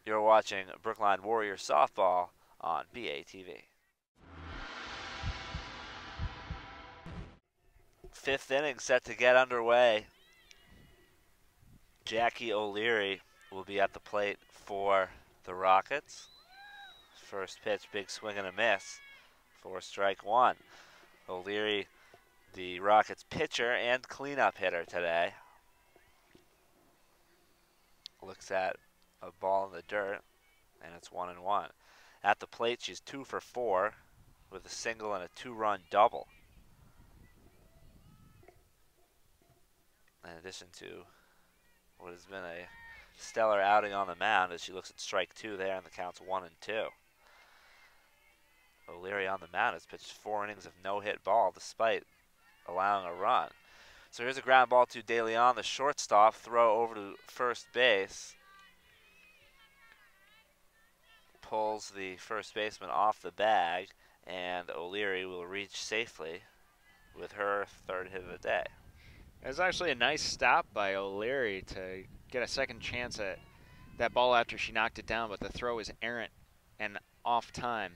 You're watching Brookline Warriors softball on BATV. 5th inning set to get underway. Jackie O'Leary will be at the plate for the Rockets. First pitch, big swing and a miss for strike 1. O'Leary, the Rockets pitcher and cleanup hitter today. Looks at a ball in the dirt, and it's 1-1. At the plate, she's 2 for 4 with a single and a 2-run double. In addition to what has been a stellar outing on the mound, as she looks at strike 2 there, and the count's 1-2. O'Leary on the mound has pitched 4 innings of no-hit ball despite allowing a run. So here's a ground ball to De Leon, the shortstop, throw over to first base. Pulls the first baseman off the bag, and O'Leary will reach safely with her 3rd hit of the day. It was actually a nice stop by O'Leary to get a second chance at that ball after she knocked it down, but the throw was errant and off time.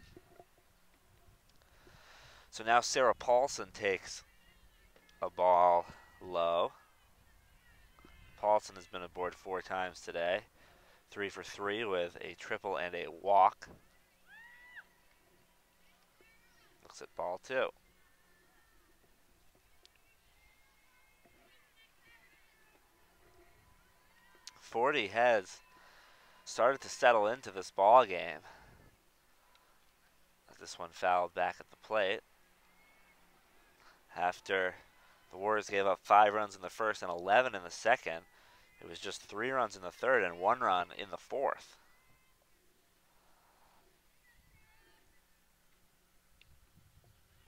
So now Sarah Paulson takes a ball low. Paulson has been aboard 4 times today. 3 for 3 with a triple and a walk. Looks at ball 2. Forty has started to settle into this ball game. This one fouled back at the plate. After the Warriors gave up 5 runs in the first and 11 in the second, it was just 3 runs in the third and 1 run in the fourth.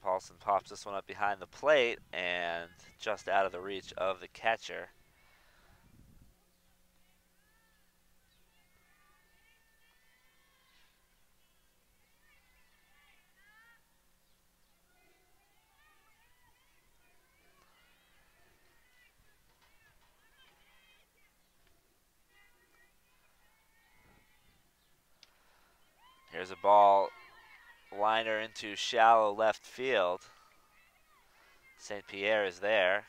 Paulson pops this one up behind the plate and just out of the reach of the catcher. Here's a ball liner into shallow left field. St. Pierre is there.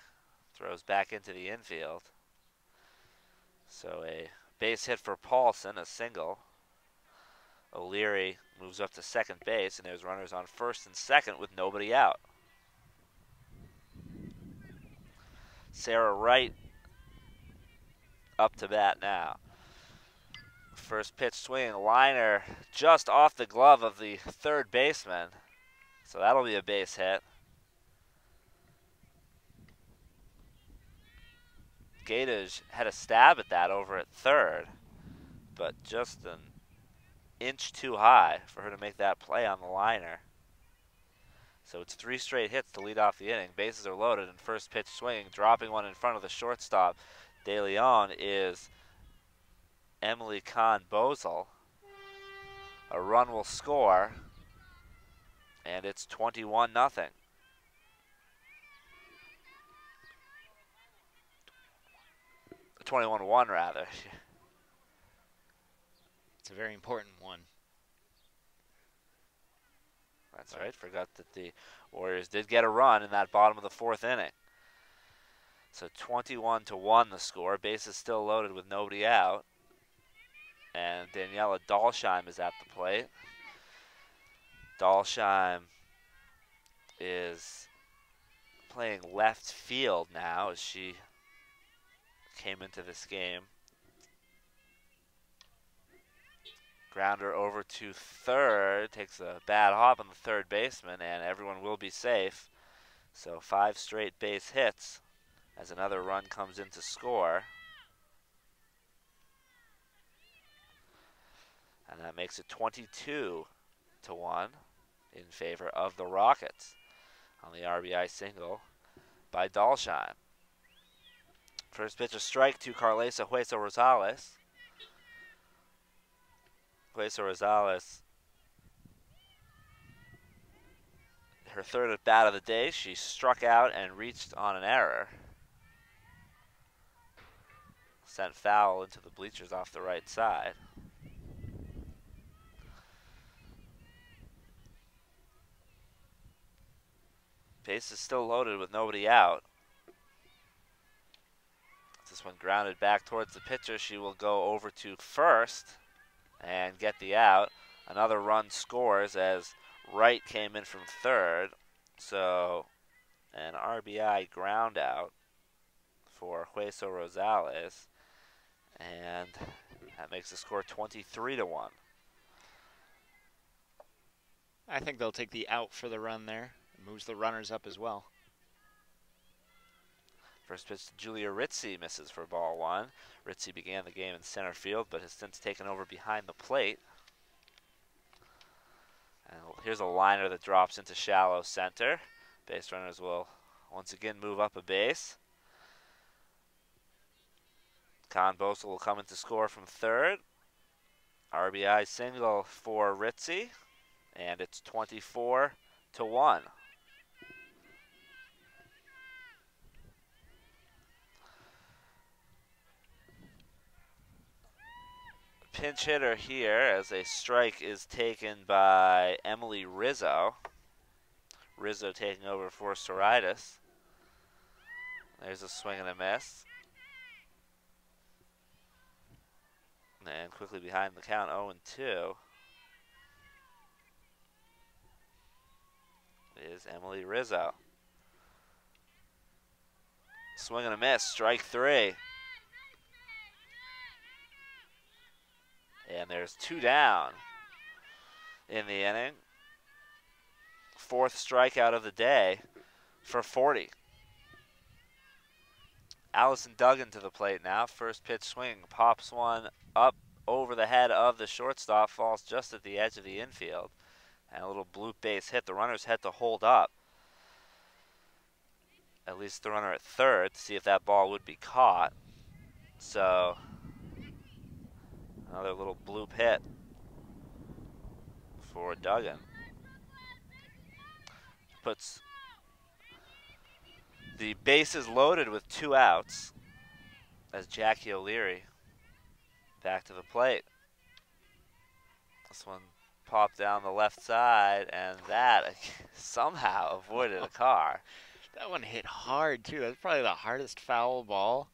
Throws back into the infield. So a base hit for Paulson, a single. O'Leary moves up to second base, and there's runners on first and second with nobody out. Sarah Wright up to bat now. First pitch swinging liner just off the glove of the third baseman. So that'll be a base hit. Gaitage had a stab at that over at third, but just an inch too high for her to make that play on the liner. So it's 3 straight hits to lead off the inning. Bases are loaded, and first pitch swinging, dropping one in front of the shortstop. De Leon is Emily Kahn Bozel. A run will score, And it's 21-0. 21-1 rather. It's a very important one. That's right. Forgot that the Warriors did get a run in that bottom of the 4th inning. So 21-1 the score. Bases still loaded with nobody out. And Daniela Dahlsheim is at the plate. Dahlsheim is playing left field now as she came into this game. Grounder over to third, takes a bad hop on the third baseman, and everyone will be safe. So 5 straight base hits as another run comes in to score. And that makes it 22-1 in favor of the Rockets on the RBI single by Dahlsheim. First pitch, a strike to Carlesa Hueso Rosales. Hueso Rosales, her third at bat of the day. She struck out and reached on an error. Sent foul into the bleachers off the right side. Base is still loaded with nobody out. This one grounded back towards the pitcher. She will go over to first and get the out. Another run scores as Wright came in from third. So an RBI ground out for Hueso Rosales. And that makes the score 23-1. I think they'll take the out for the run there. It moves the runners up as well. First pitch to Julia Ritzy, misses for ball 1. Ritzy began the game in center field, but has since taken over behind the plate. And here's a liner that drops into shallow center. Base runners will once again move up a base. Con Bosa will come in to score from third. RBI single for Ritzy, and it's 24-1. Pinch hitter here as a strike is taken by Emily Rizzo. Rizzo taking over for Soritis. There's a swing and a miss. And quickly behind the count, 0-2 is Emily Rizzo. Swing and a miss, strike 3. And there's 2 down in the inning. 4th strikeout of the day for 40. Allison Duggan to the plate now. First pitch swing, pops one up over the head of the shortstop, falls just at the edge of the infield. And a little bloop base hit. The runner's had to hold up. At least the runner at third to see if that ball would be caught. So another little bloop hit for Duggan. Puts the bases loaded with 2 outs as Jackie O'Leary back to the plate. This one popped down the left side, and that somehow avoided a car. That one hit hard, too. That's probably the hardest foul ball.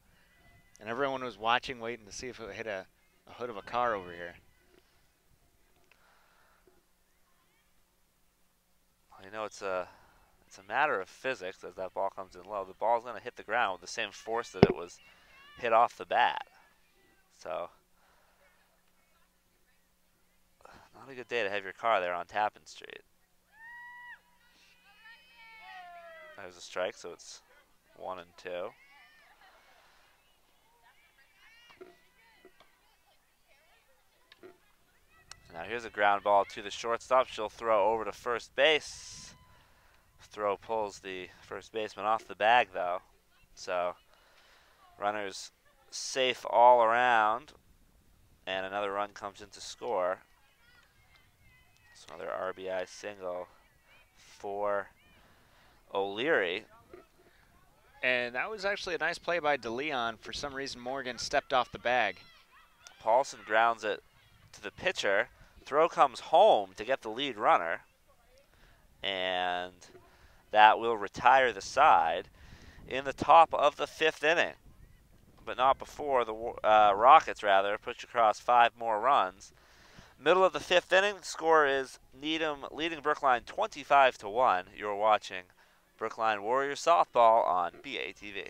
And everyone was watching, waiting to see if it would hit a hood of a car over here. You know, it's a matter of physics as that ball comes in low. The ball's going to hit the ground with the same force that it was hit off the bat. So, not a good day to have your car there on Tappan Street. There's a strike, so it's 1-2. Now here's a ground ball to the shortstop. She'll throw over to first base. Throw pulls the first baseman off the bag, though. So runners safe all around, and another run comes in to score. So another RBI single for O'Leary. And that was actually a nice play by DeLeon. For some reason, Morgan stepped off the bag. Paulson grounds it to the pitcher. Throw comes home to get the lead runner. And that will retire the side in the top of the 5th inning. But not before the Rockets, push across 5 more runs. Middle of the 5th inning, the score is Needham leading Brookline 25-1. You're watching Brookline Warriors softball on BATV.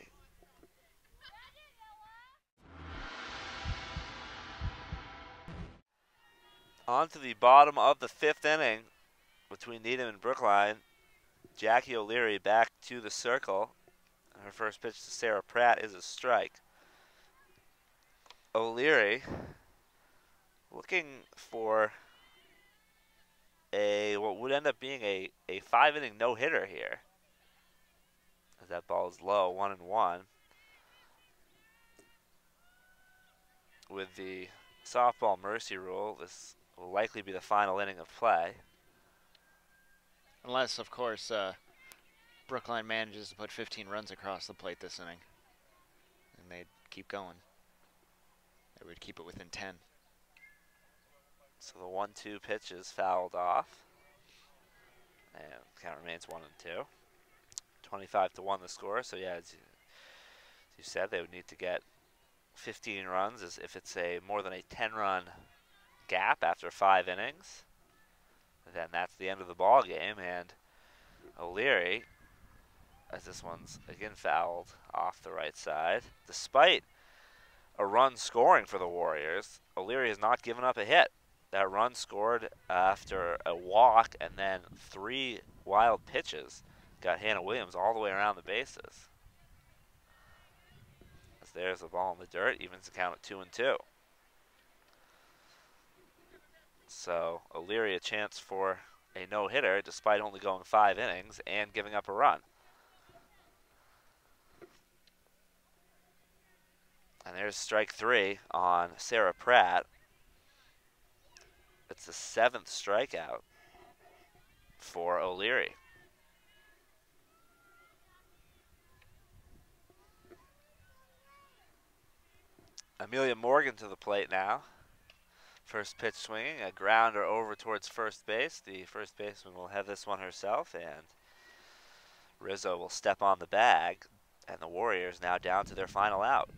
On to the bottom of the 5th inning between Needham and Brookline. Jackie O'Leary back to the circle. Her first pitch to Sarah Pratt is a strike. O'Leary looking for what would end up being a 5-inning no-hitter here. As that ball is low, 1-1. With the softball mercy rule, this will likely be the final inning of play. Unless, of course, Brookline manages to put 15 runs across the plate this inning. And they'd keep going. They would keep it within 10. So the 1-2 pitch is fouled off. And count remains 1-2. 25-1 the score. So yeah, as you said, they would need to get 15 runs as if it's more than a 10-run gap after 5 innings. Then that's the end of the ball game, and O'Leary, as this one's again fouled off the right side, despite a run scoring for the Warriors, O'Leary has not given up a hit. That run scored after a walk and then 3 wild pitches got Hannah Williams all the way around the bases. As there's the ball in the dirt, evens the count at 2-2. So O'Leary a chance for a no-hitter despite only going 5 innings and giving up a run. And there's strike 3 on Sarah Pratt. It's the 7th strikeout for O'Leary. Amelia Morgan to the plate now. First pitch swinging, a grounder over towards first base. The first baseman will have this one herself, and Rizzo will step on the bag, and the Warriors now down to their final out.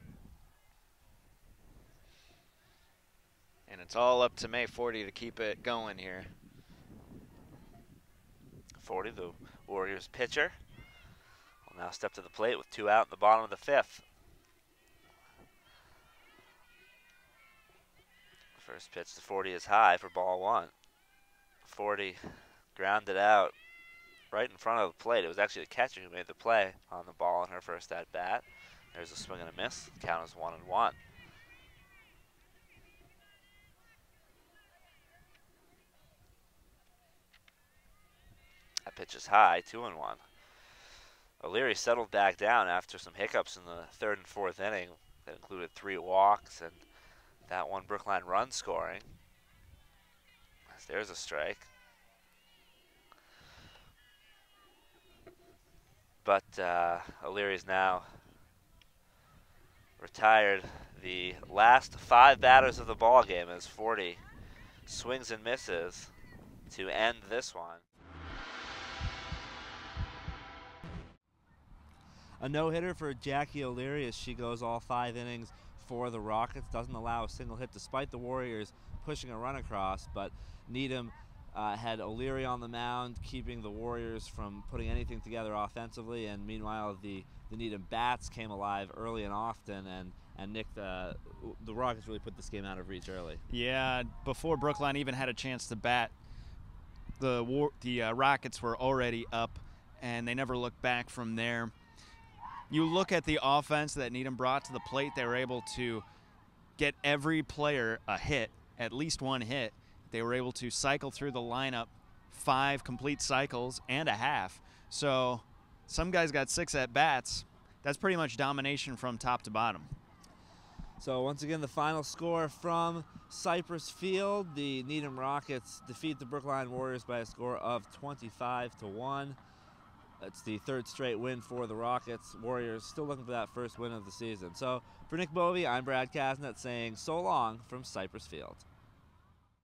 And it's all up to May 40 to keep it going here. 40, the Warriors pitcher, will now step to the plate with 2 out in the bottom of the 5th. First pitch to 40 is high for ball 1. 40 grounded out right in front of the plate. It was actually the catcher who made the play on the ball in her first at bat. There's a swing and a miss. Count is 1-1. That pitch is high, 2-1. O'Leary settled back down after some hiccups in the 3rd and 4th inning that included 3 walks and that one Brookline run scoring. There's a strike. But O'Leary's now retired the last 5 batters of the ball game as 40 swings and misses to end this one. A no-hitter for Jackie O'Leary as she goes all 5 innings for the Rockets. Doesn't allow a single hit despite the Warriors pushing a run across, but Needham had O'Leary on the mound, keeping the Warriors from putting anything together offensively, and meanwhile the Needham bats came alive early and often, and Nick, the Rockets really put this game out of reach early. Yeah, before Brookline even had a chance to bat, the Rockets were already up, and they never looked back from there. You look at the offense that Needham brought to the plate, they were able to get every player a hit, at least one hit. They were able to cycle through the lineup 5 complete cycles and a half. So some guys got 6 at-bats. That's pretty much domination from top to bottom. So once again, the final score from Cypress Field: the Needham Rockets defeat the Brookline Warriors by a score of 25-1. That's the third straight win for the Rockets. Warriors still looking for that first win of the season. So for Nick Bovey, I'm Brad Kasnet saying so long from Cypress Field.